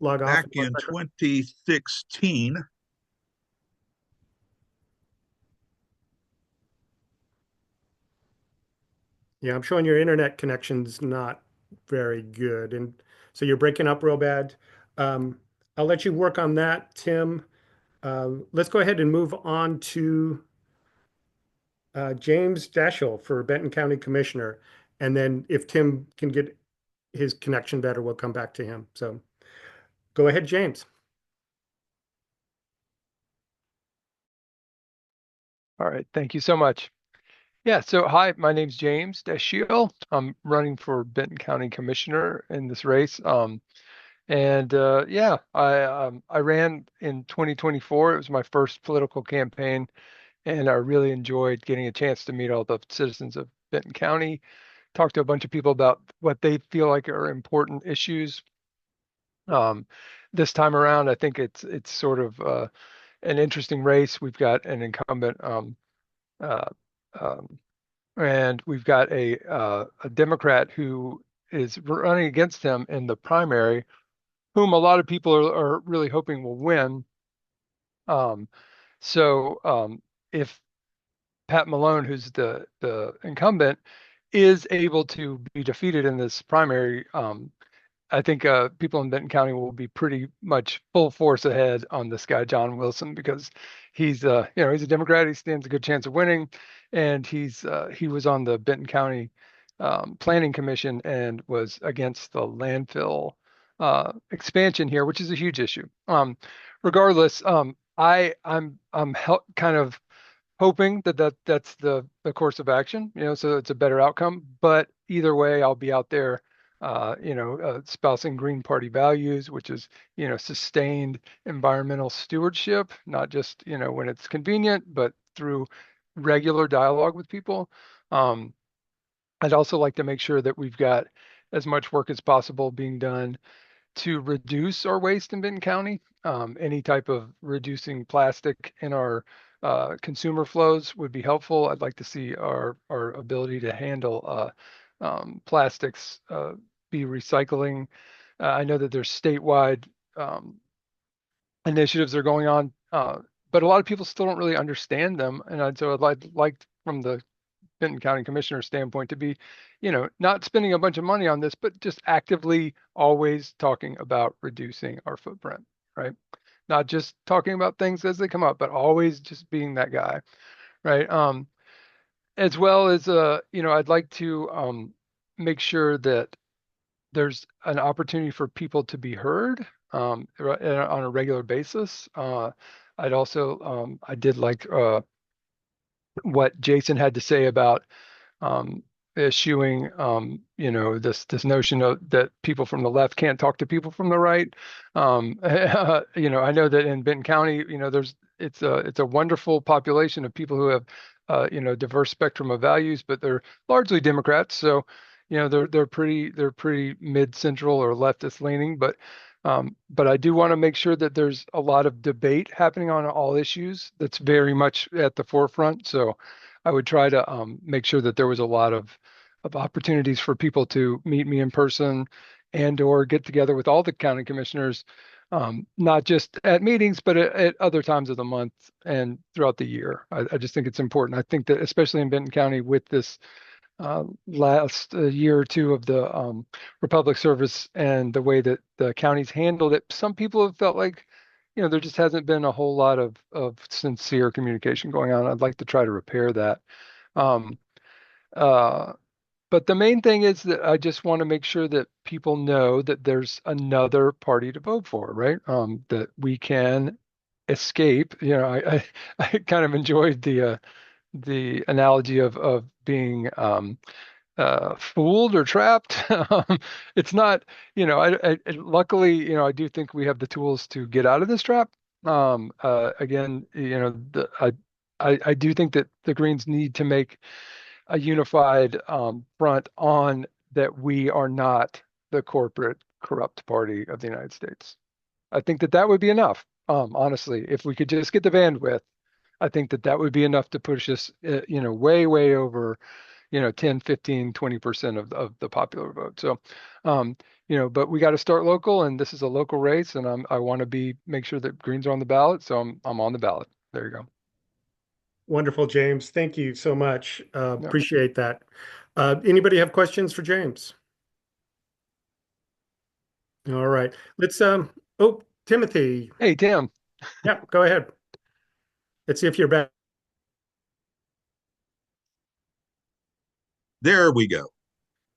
off. back in 2016. Yeah, I'm showing your internet connection's not very good. And so you're breaking up real bad. I'll let you work on that, Tim. Let's go ahead and move on to James Daschle for Benton County Commissioner. And then if Tim can get his connection better, we'll come back to him. So go ahead, James. All right, thank you so much. Yeah, so hi, my name's James Dashiell. I'm running for Benton County Commissioner in this race. Yeah, I ran in 2024. It was my first political campaign, and I really enjoyed getting a chance to meet all the citizens of Benton County, talk to a bunch of people about what they feel like are important issues. This time around, I think it's sort of an interesting race. We've got an incumbent and we've got a Democrat who is running against him in the primary, whom a lot of people are really hoping will win. Um, so if Pat Malone, who's the incumbent, is able to be defeated in this primary, I think people in Benton County will be pretty much full force ahead on this guy John Wilson, because he's he's a Democrat. He stands a good chance of winning, and he was on the Benton County Planning Commission and was against the landfill expansion here, which is a huge issue. Regardless, kind of hoping that's the course of action, so it's a better outcome. But either way, I'll be out there, espousing Green Party values, which is, sustained environmental stewardship, not just, when it's convenient, but through regular dialogue with people. Um, I'd also like to make sure that we've got as much work as possible being done to reduce our waste in Benton County. Any type of reducing plastic in our consumer flows would be helpful. I'd like to see our ability to handle plastics be recycling. I know that there's statewide um, initiatives that are going on, but a lot of people still don't really understand them. And so I'd like from the Benton County Commissioner standpoint to be, not spending a bunch of money on this, but just actively always talking about reducing our footprint, right? Not just talking about things as they come up, but always just being that guy, right? As well as, I'd like to make sure that there's an opportunity for people to be heard on a regular basis. I did like what Jason had to say about eschewing, this notion of that people from the left can't talk to people from the right. I know that in Benton County, it's a wonderful population of people who have, diverse spectrum of values, but they're largely Democrats. So, they're pretty mid-central or leftist leaning, but I do want to make sure that there's a lot of debate happening on all issues that's very much at the forefront. So I would try to make sure that there was a lot of opportunities for people to meet me in person and or get together with all the county commissioners, not just at meetings, but at other times of the month and throughout the year. I just think it's important. I think that especially in Benton County with this last year or two of the Republic Service and the way that the counties handled it, some people have felt like, there just hasn't been a whole lot of sincere communication going on. I'd like to try to repair that. Um, uh, but the main thing is that I just want to make sure that people know that there's another party to vote for, right? That we can escape. I kind of enjoyed the analogy of being fooled or trapped. It's not, luckily, I do think we have the tools to get out of this trap. Again, I do think that the Greens need to make a unified front on that we are not the corporate corrupt party of the United States. I think that would be enough. Honestly, if we could just get the bandwidth, I think that would be enough to push us, way, way over, 10, 15, 20% of the popular vote. So, but we got to start local, and this is a local race, and I want to make sure that Greens are on the ballot. So I'm on the ballot. There you go. Wonderful, James. Thank you so much. Yep. Appreciate that. Anybody have questions for James? All right. Oh, Timothy. Hey, Tim. Yeah, go ahead. Let's see if you're back. There we go.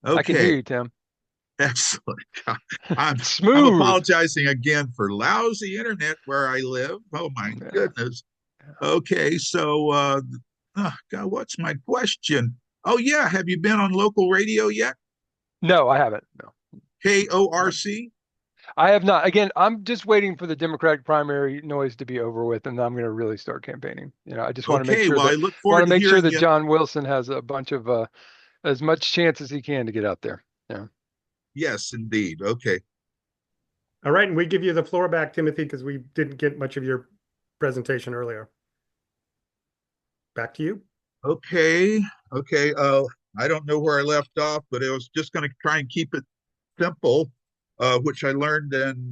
I can hear Okay, you, Tim. excellent. I'm Smooth. apologizing again for lousy internet where I live. Oh my Yeah. goodness. Okay, so God, what's my question? Oh yeah, have you been on local radio yet? No, I haven't. No. KORC? I have not. Again, I'm just waiting for the Democratic primary noise to be over with, and I'm going to really start campaigning. I just want to make Okay, sure well, I that look forward to hearing you. John Wilson has a bunch of as much chance as he can to get out there. Yeah. Yes, indeed. Okay. All right, and we give you the floor back, Timothy, because we didn't get much of your presentation earlier. Back to you. Okay, okay. I don't know where I left off, but I was just going to try and keep it simple, which I learned in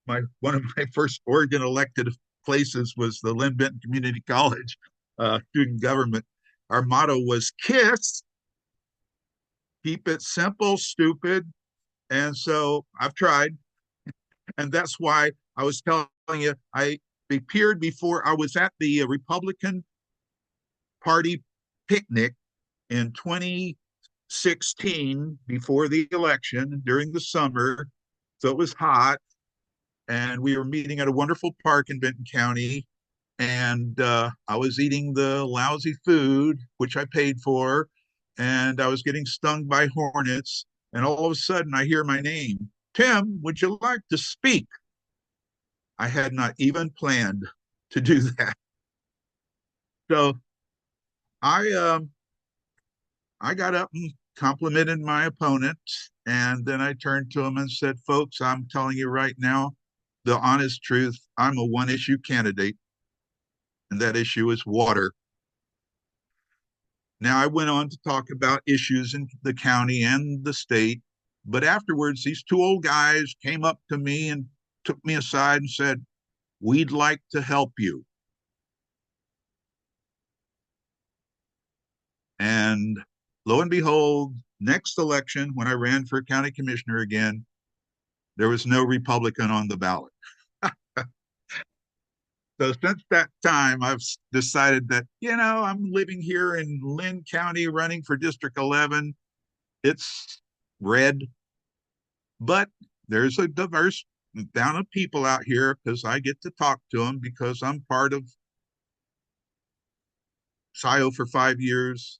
my one of my first Oregon elected places was the Lynn Benton Community College student government. Our motto was KISS, keep it simple, stupid. And so I've tried, and that's why I was telling you I appeared before I was at the Republican Party picnic in 2016 before the election during the summer. So it was hot, and we were meeting at a wonderful park in Benton County. And I was eating the lousy food, which I paid for, and I was getting stung by hornets. And all of a sudden, I hear my name. Tim, would you like to speak? I had not even planned to do that. So I I got up and complimented my opponent, and then I turned to him and said, "Folks, I'm telling you right now, the honest truth. I'm a one-issue candidate, and that issue is water." Now I went on to talk about issues in the county and the state, but afterwards, these two old guys came up to me and took me aside and said, "We'd like to help you." And lo and behold, next election, when I ran for county commissioner again, there was no Republican on the ballot. So since that time, I've decided that, I'm living here in Lynn County running for District 11. It's red, but there's a diverse amount of people out here because I get to talk to them because I'm part of SIO for 5 years,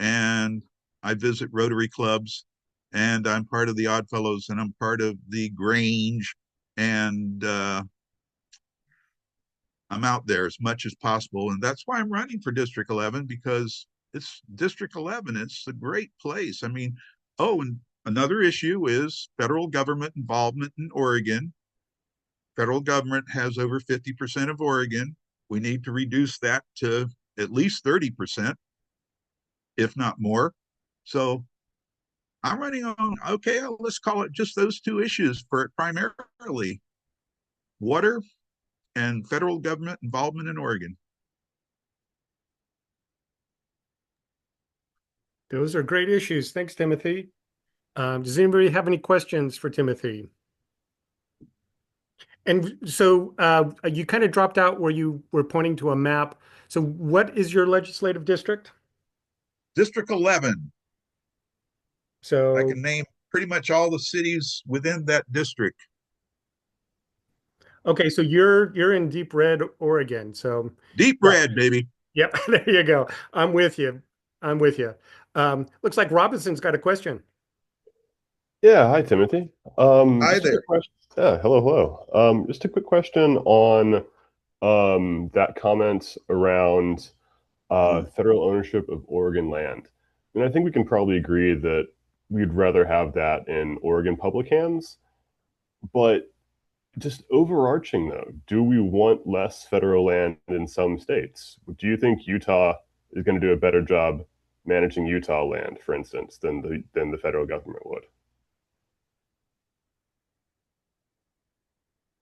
and I visit Rotary clubs, and I'm part of the Odd Fellows, and I'm part of the Grange, and I'm out there as much as possible. And that's why I'm running for District 11, because it's District 11. It's a great place. I mean, oh, and another issue is federal government involvement in Oregon. Federal government has over 50% of Oregon. We need to reduce that to at least 30%, if not more. So I'm running on, okay, let's call it just those two issues for primarily water and federal government involvement in Oregon. Those are great issues. Thanks, Timothy. Does anybody have any questions for Timothy? And so you kind of dropped out where you were pointing to a map. So what is your legislative district? District 11. So I can name pretty much all the cities within that district. okay, so you're in deep red, Oregon. So deep red, baby. Yep, there you go. I'm with you. I'm with you. Looks like Robinson's got a question. Yeah, hi Timothy. Hi Just a there. quick question. Yeah, hello, hello. Just a quick question on that comment around federal ownership of Oregon land. And I think we can probably agree that we'd rather have that in Oregon public hands. But just overarching though, do we want less federal land in some states? Do you think Utah is going to do a better job managing Utah land, for instance, than the federal government would?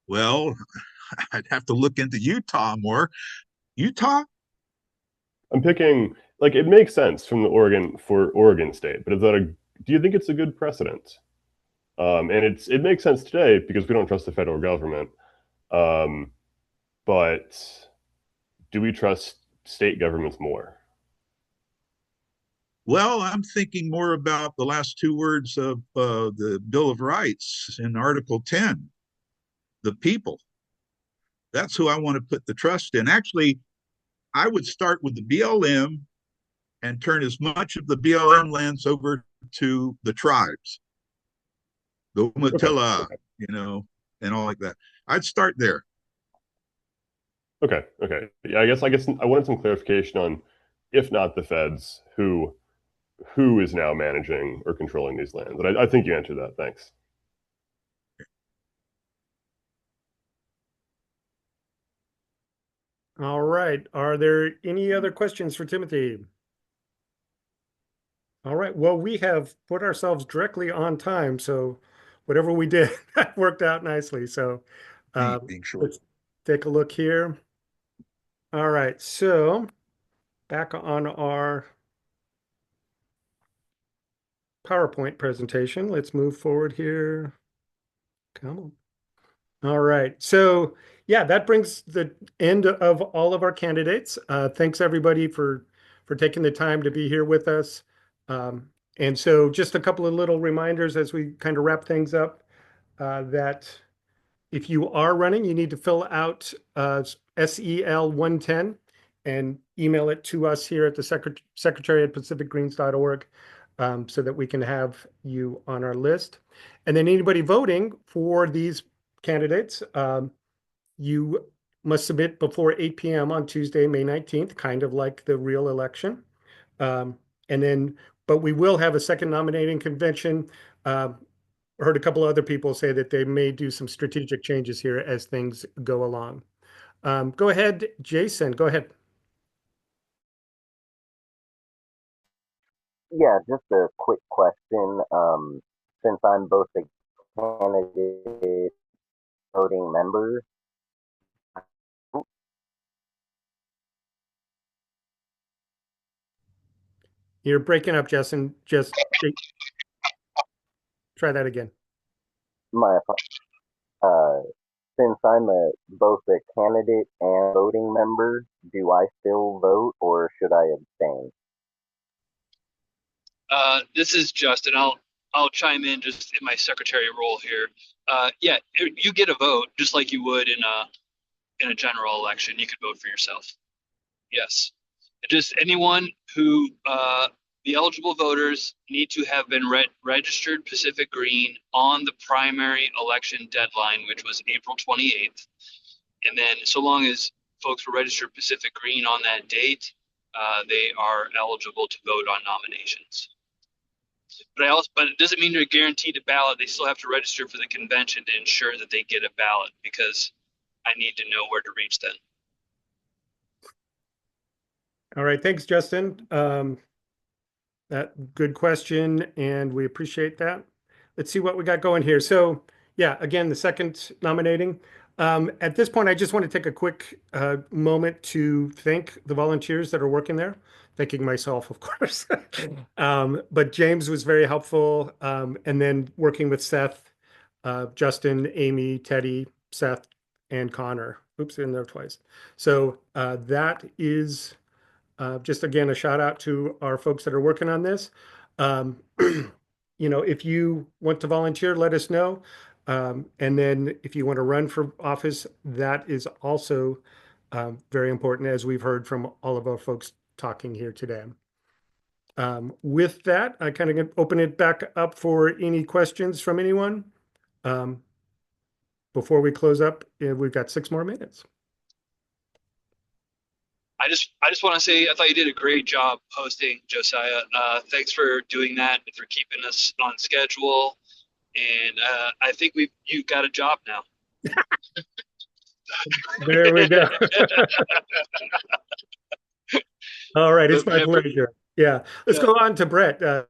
Well, I'd have to look into Utah more. Utah? I'm picking like it makes sense from the Oregon for Oregon State, but is that a do you think it's a good precedent? And it makes sense today because we don't trust the federal government. Um, but do we trust state governments more? Well, I'm thinking more about the last two words of the Bill of Rights in Article 10, the people. That's who I want to put the trust in. Actually, I would start with the BLM and turn as much of the BLM lands over to the tribes, the Umatilla, Okay. and all like that. I'd start there. Okay. Yeah, I guess I wanted some clarification on, if not the feds, who is now managing or controlling these lands. And I think you answered that. Thanks. All right. Are there any other questions for Timothy? All right. Well, we have put ourselves directly on time, so whatever we did, that worked out nicely. So Being short. let's take a look here. All right. So back on our PowerPoint presentation, let's move forward here. Come on. All right. So yeah, that brings the end of all of our candidates. Thanks everybody for taking the time to be here with us. And so just a couple of little reminders as we kind of wrap things up, that if you are running, you need to fill out SEL 110 and email it to us here at the secretary at pacificgreens.org, so that we can have you on our list. And then anybody voting for these candidates, you must submit before 8 p.m. on Tuesday, May 19th, kind of like the real election. And then, but we will have a second nominating convention. Heard a couple of other people say that they may do some strategic changes here as things go along. Go ahead, Jason, go ahead. Yeah, just a quick question. Since I'm both a candidate voting member, You're breaking up, Jason. Just try that again. my uh, since I'm both a candidate and voting member, do I still vote or should I abstain? This is Justin. I'll chime in just in my secretary role here. Yeah, you get a vote just like you would in a general election. You could vote for yourself. Yes. Just anyone who the eligible voters need to have been registered Pacific Green on the primary election deadline, which was April 28th. And then so long as folks were registered Pacific Green on that date, they are eligible to vote on nominations. But it doesn't mean they're guaranteed a ballot. They still have to register for the convention to ensure that they get a ballot, because I need to know where to reach them. All right, thanks, Justin. That good question, and we appreciate that. Let's see what we got going here. So yeah, again, the second nominating. At this point, I just want to take a quick moment to thank the volunteers that are working there, thanking myself, of course. But James was very helpful, and then working with Seth, Justin, Amy, Teddy, Seth, and Connor. Oops, in there twice. So that is just again, a shout out to our folks that are working on this. Um, if you want to volunteer, let us know. And then if you want to run for office, that is also very important, as we've heard from all of our folks talking here today. With that, I kind of open it back up for any questions from anyone. Before we close up, we've got 6 more minutes. I just want to say I thought you did a great job hosting, Josiah. Thanks for doing that and for keeping us on schedule. And I think you've got a job now. There we go. All right, it's my pleasure. Yeah, let's go on to Brett.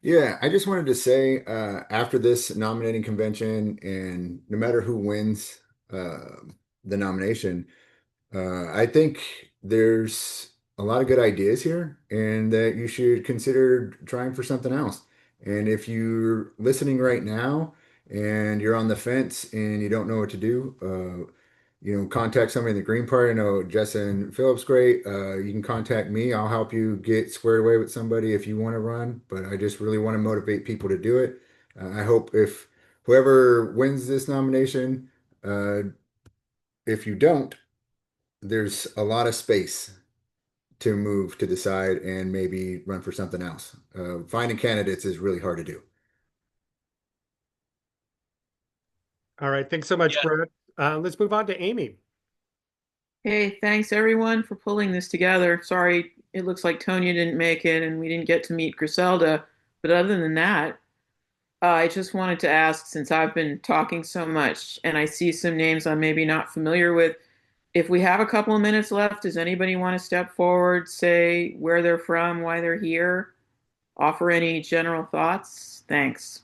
Yeah, I just wanted to say after this nominating convention, and no matter who wins the nomination, I think there's a lot of good ideas here, and that you should consider trying for something else. And if you're listening right now and you're on the fence and you don't know what to do, contact somebody in the Green Party. I know Justin Phillips, great. You can contact me. I'll help you get squared away with somebody if you want to run. But I just really want to motivate people to do it. I hope if whoever wins this nomination, uh, if you don't, there's a lot of space to move to the side and maybe run for something else. Finding candidates is really hard to do. All right, thanks so much, Brett. Let's move on to Amy. Hey, thanks everyone for pulling this together. Sorry, it looks like Tonya didn't make it and we didn't get to meet Griselda. But other than that, I just wanted to ask, since I've been talking so much and I see some names I'm maybe not familiar with, if we have a couple of minutes left, does anybody want to step forward, say where they're from, why they're here, offer any general thoughts? Thanks.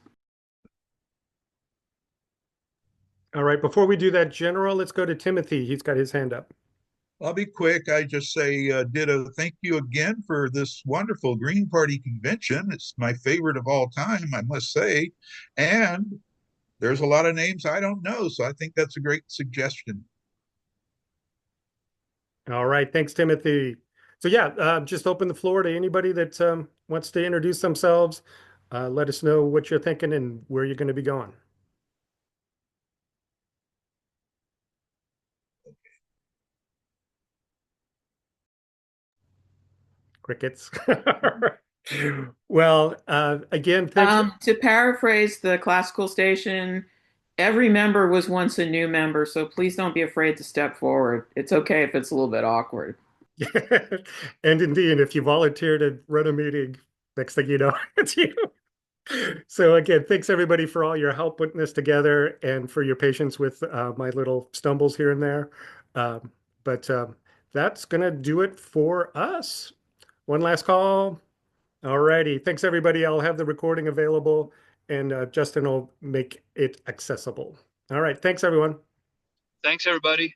All right, before we do that, General, let's go to Timothy. He's got his hand up. I'll be quick. I just say, ditto. Thank you again for this wonderful Green Party convention. It's my favorite of all time, I must say. And there's a lot of names I don't know, so I think that's a great suggestion. All right, thanks, Timothy. So yeah, just open the floor to anybody that wants to introduce themselves. Let us know what you're thinking and where you're going to be going. Crickets. Well, again, thanks. To paraphrase the classical station, every member was once a new member, so please don't be afraid to step forward. It's okay if it's a little bit awkward. And indeed, if you volunteer to run a meeting, next thing you know, it's you. So again, thanks everybody for all your help putting this together and for your patience with my little stumbles here and there. But that's gonna do it for us. One last call. All righty. Thanks everybody. I'll have the recording available and Justin will make it accessible. All right. Thanks everyone. Thanks, everybody.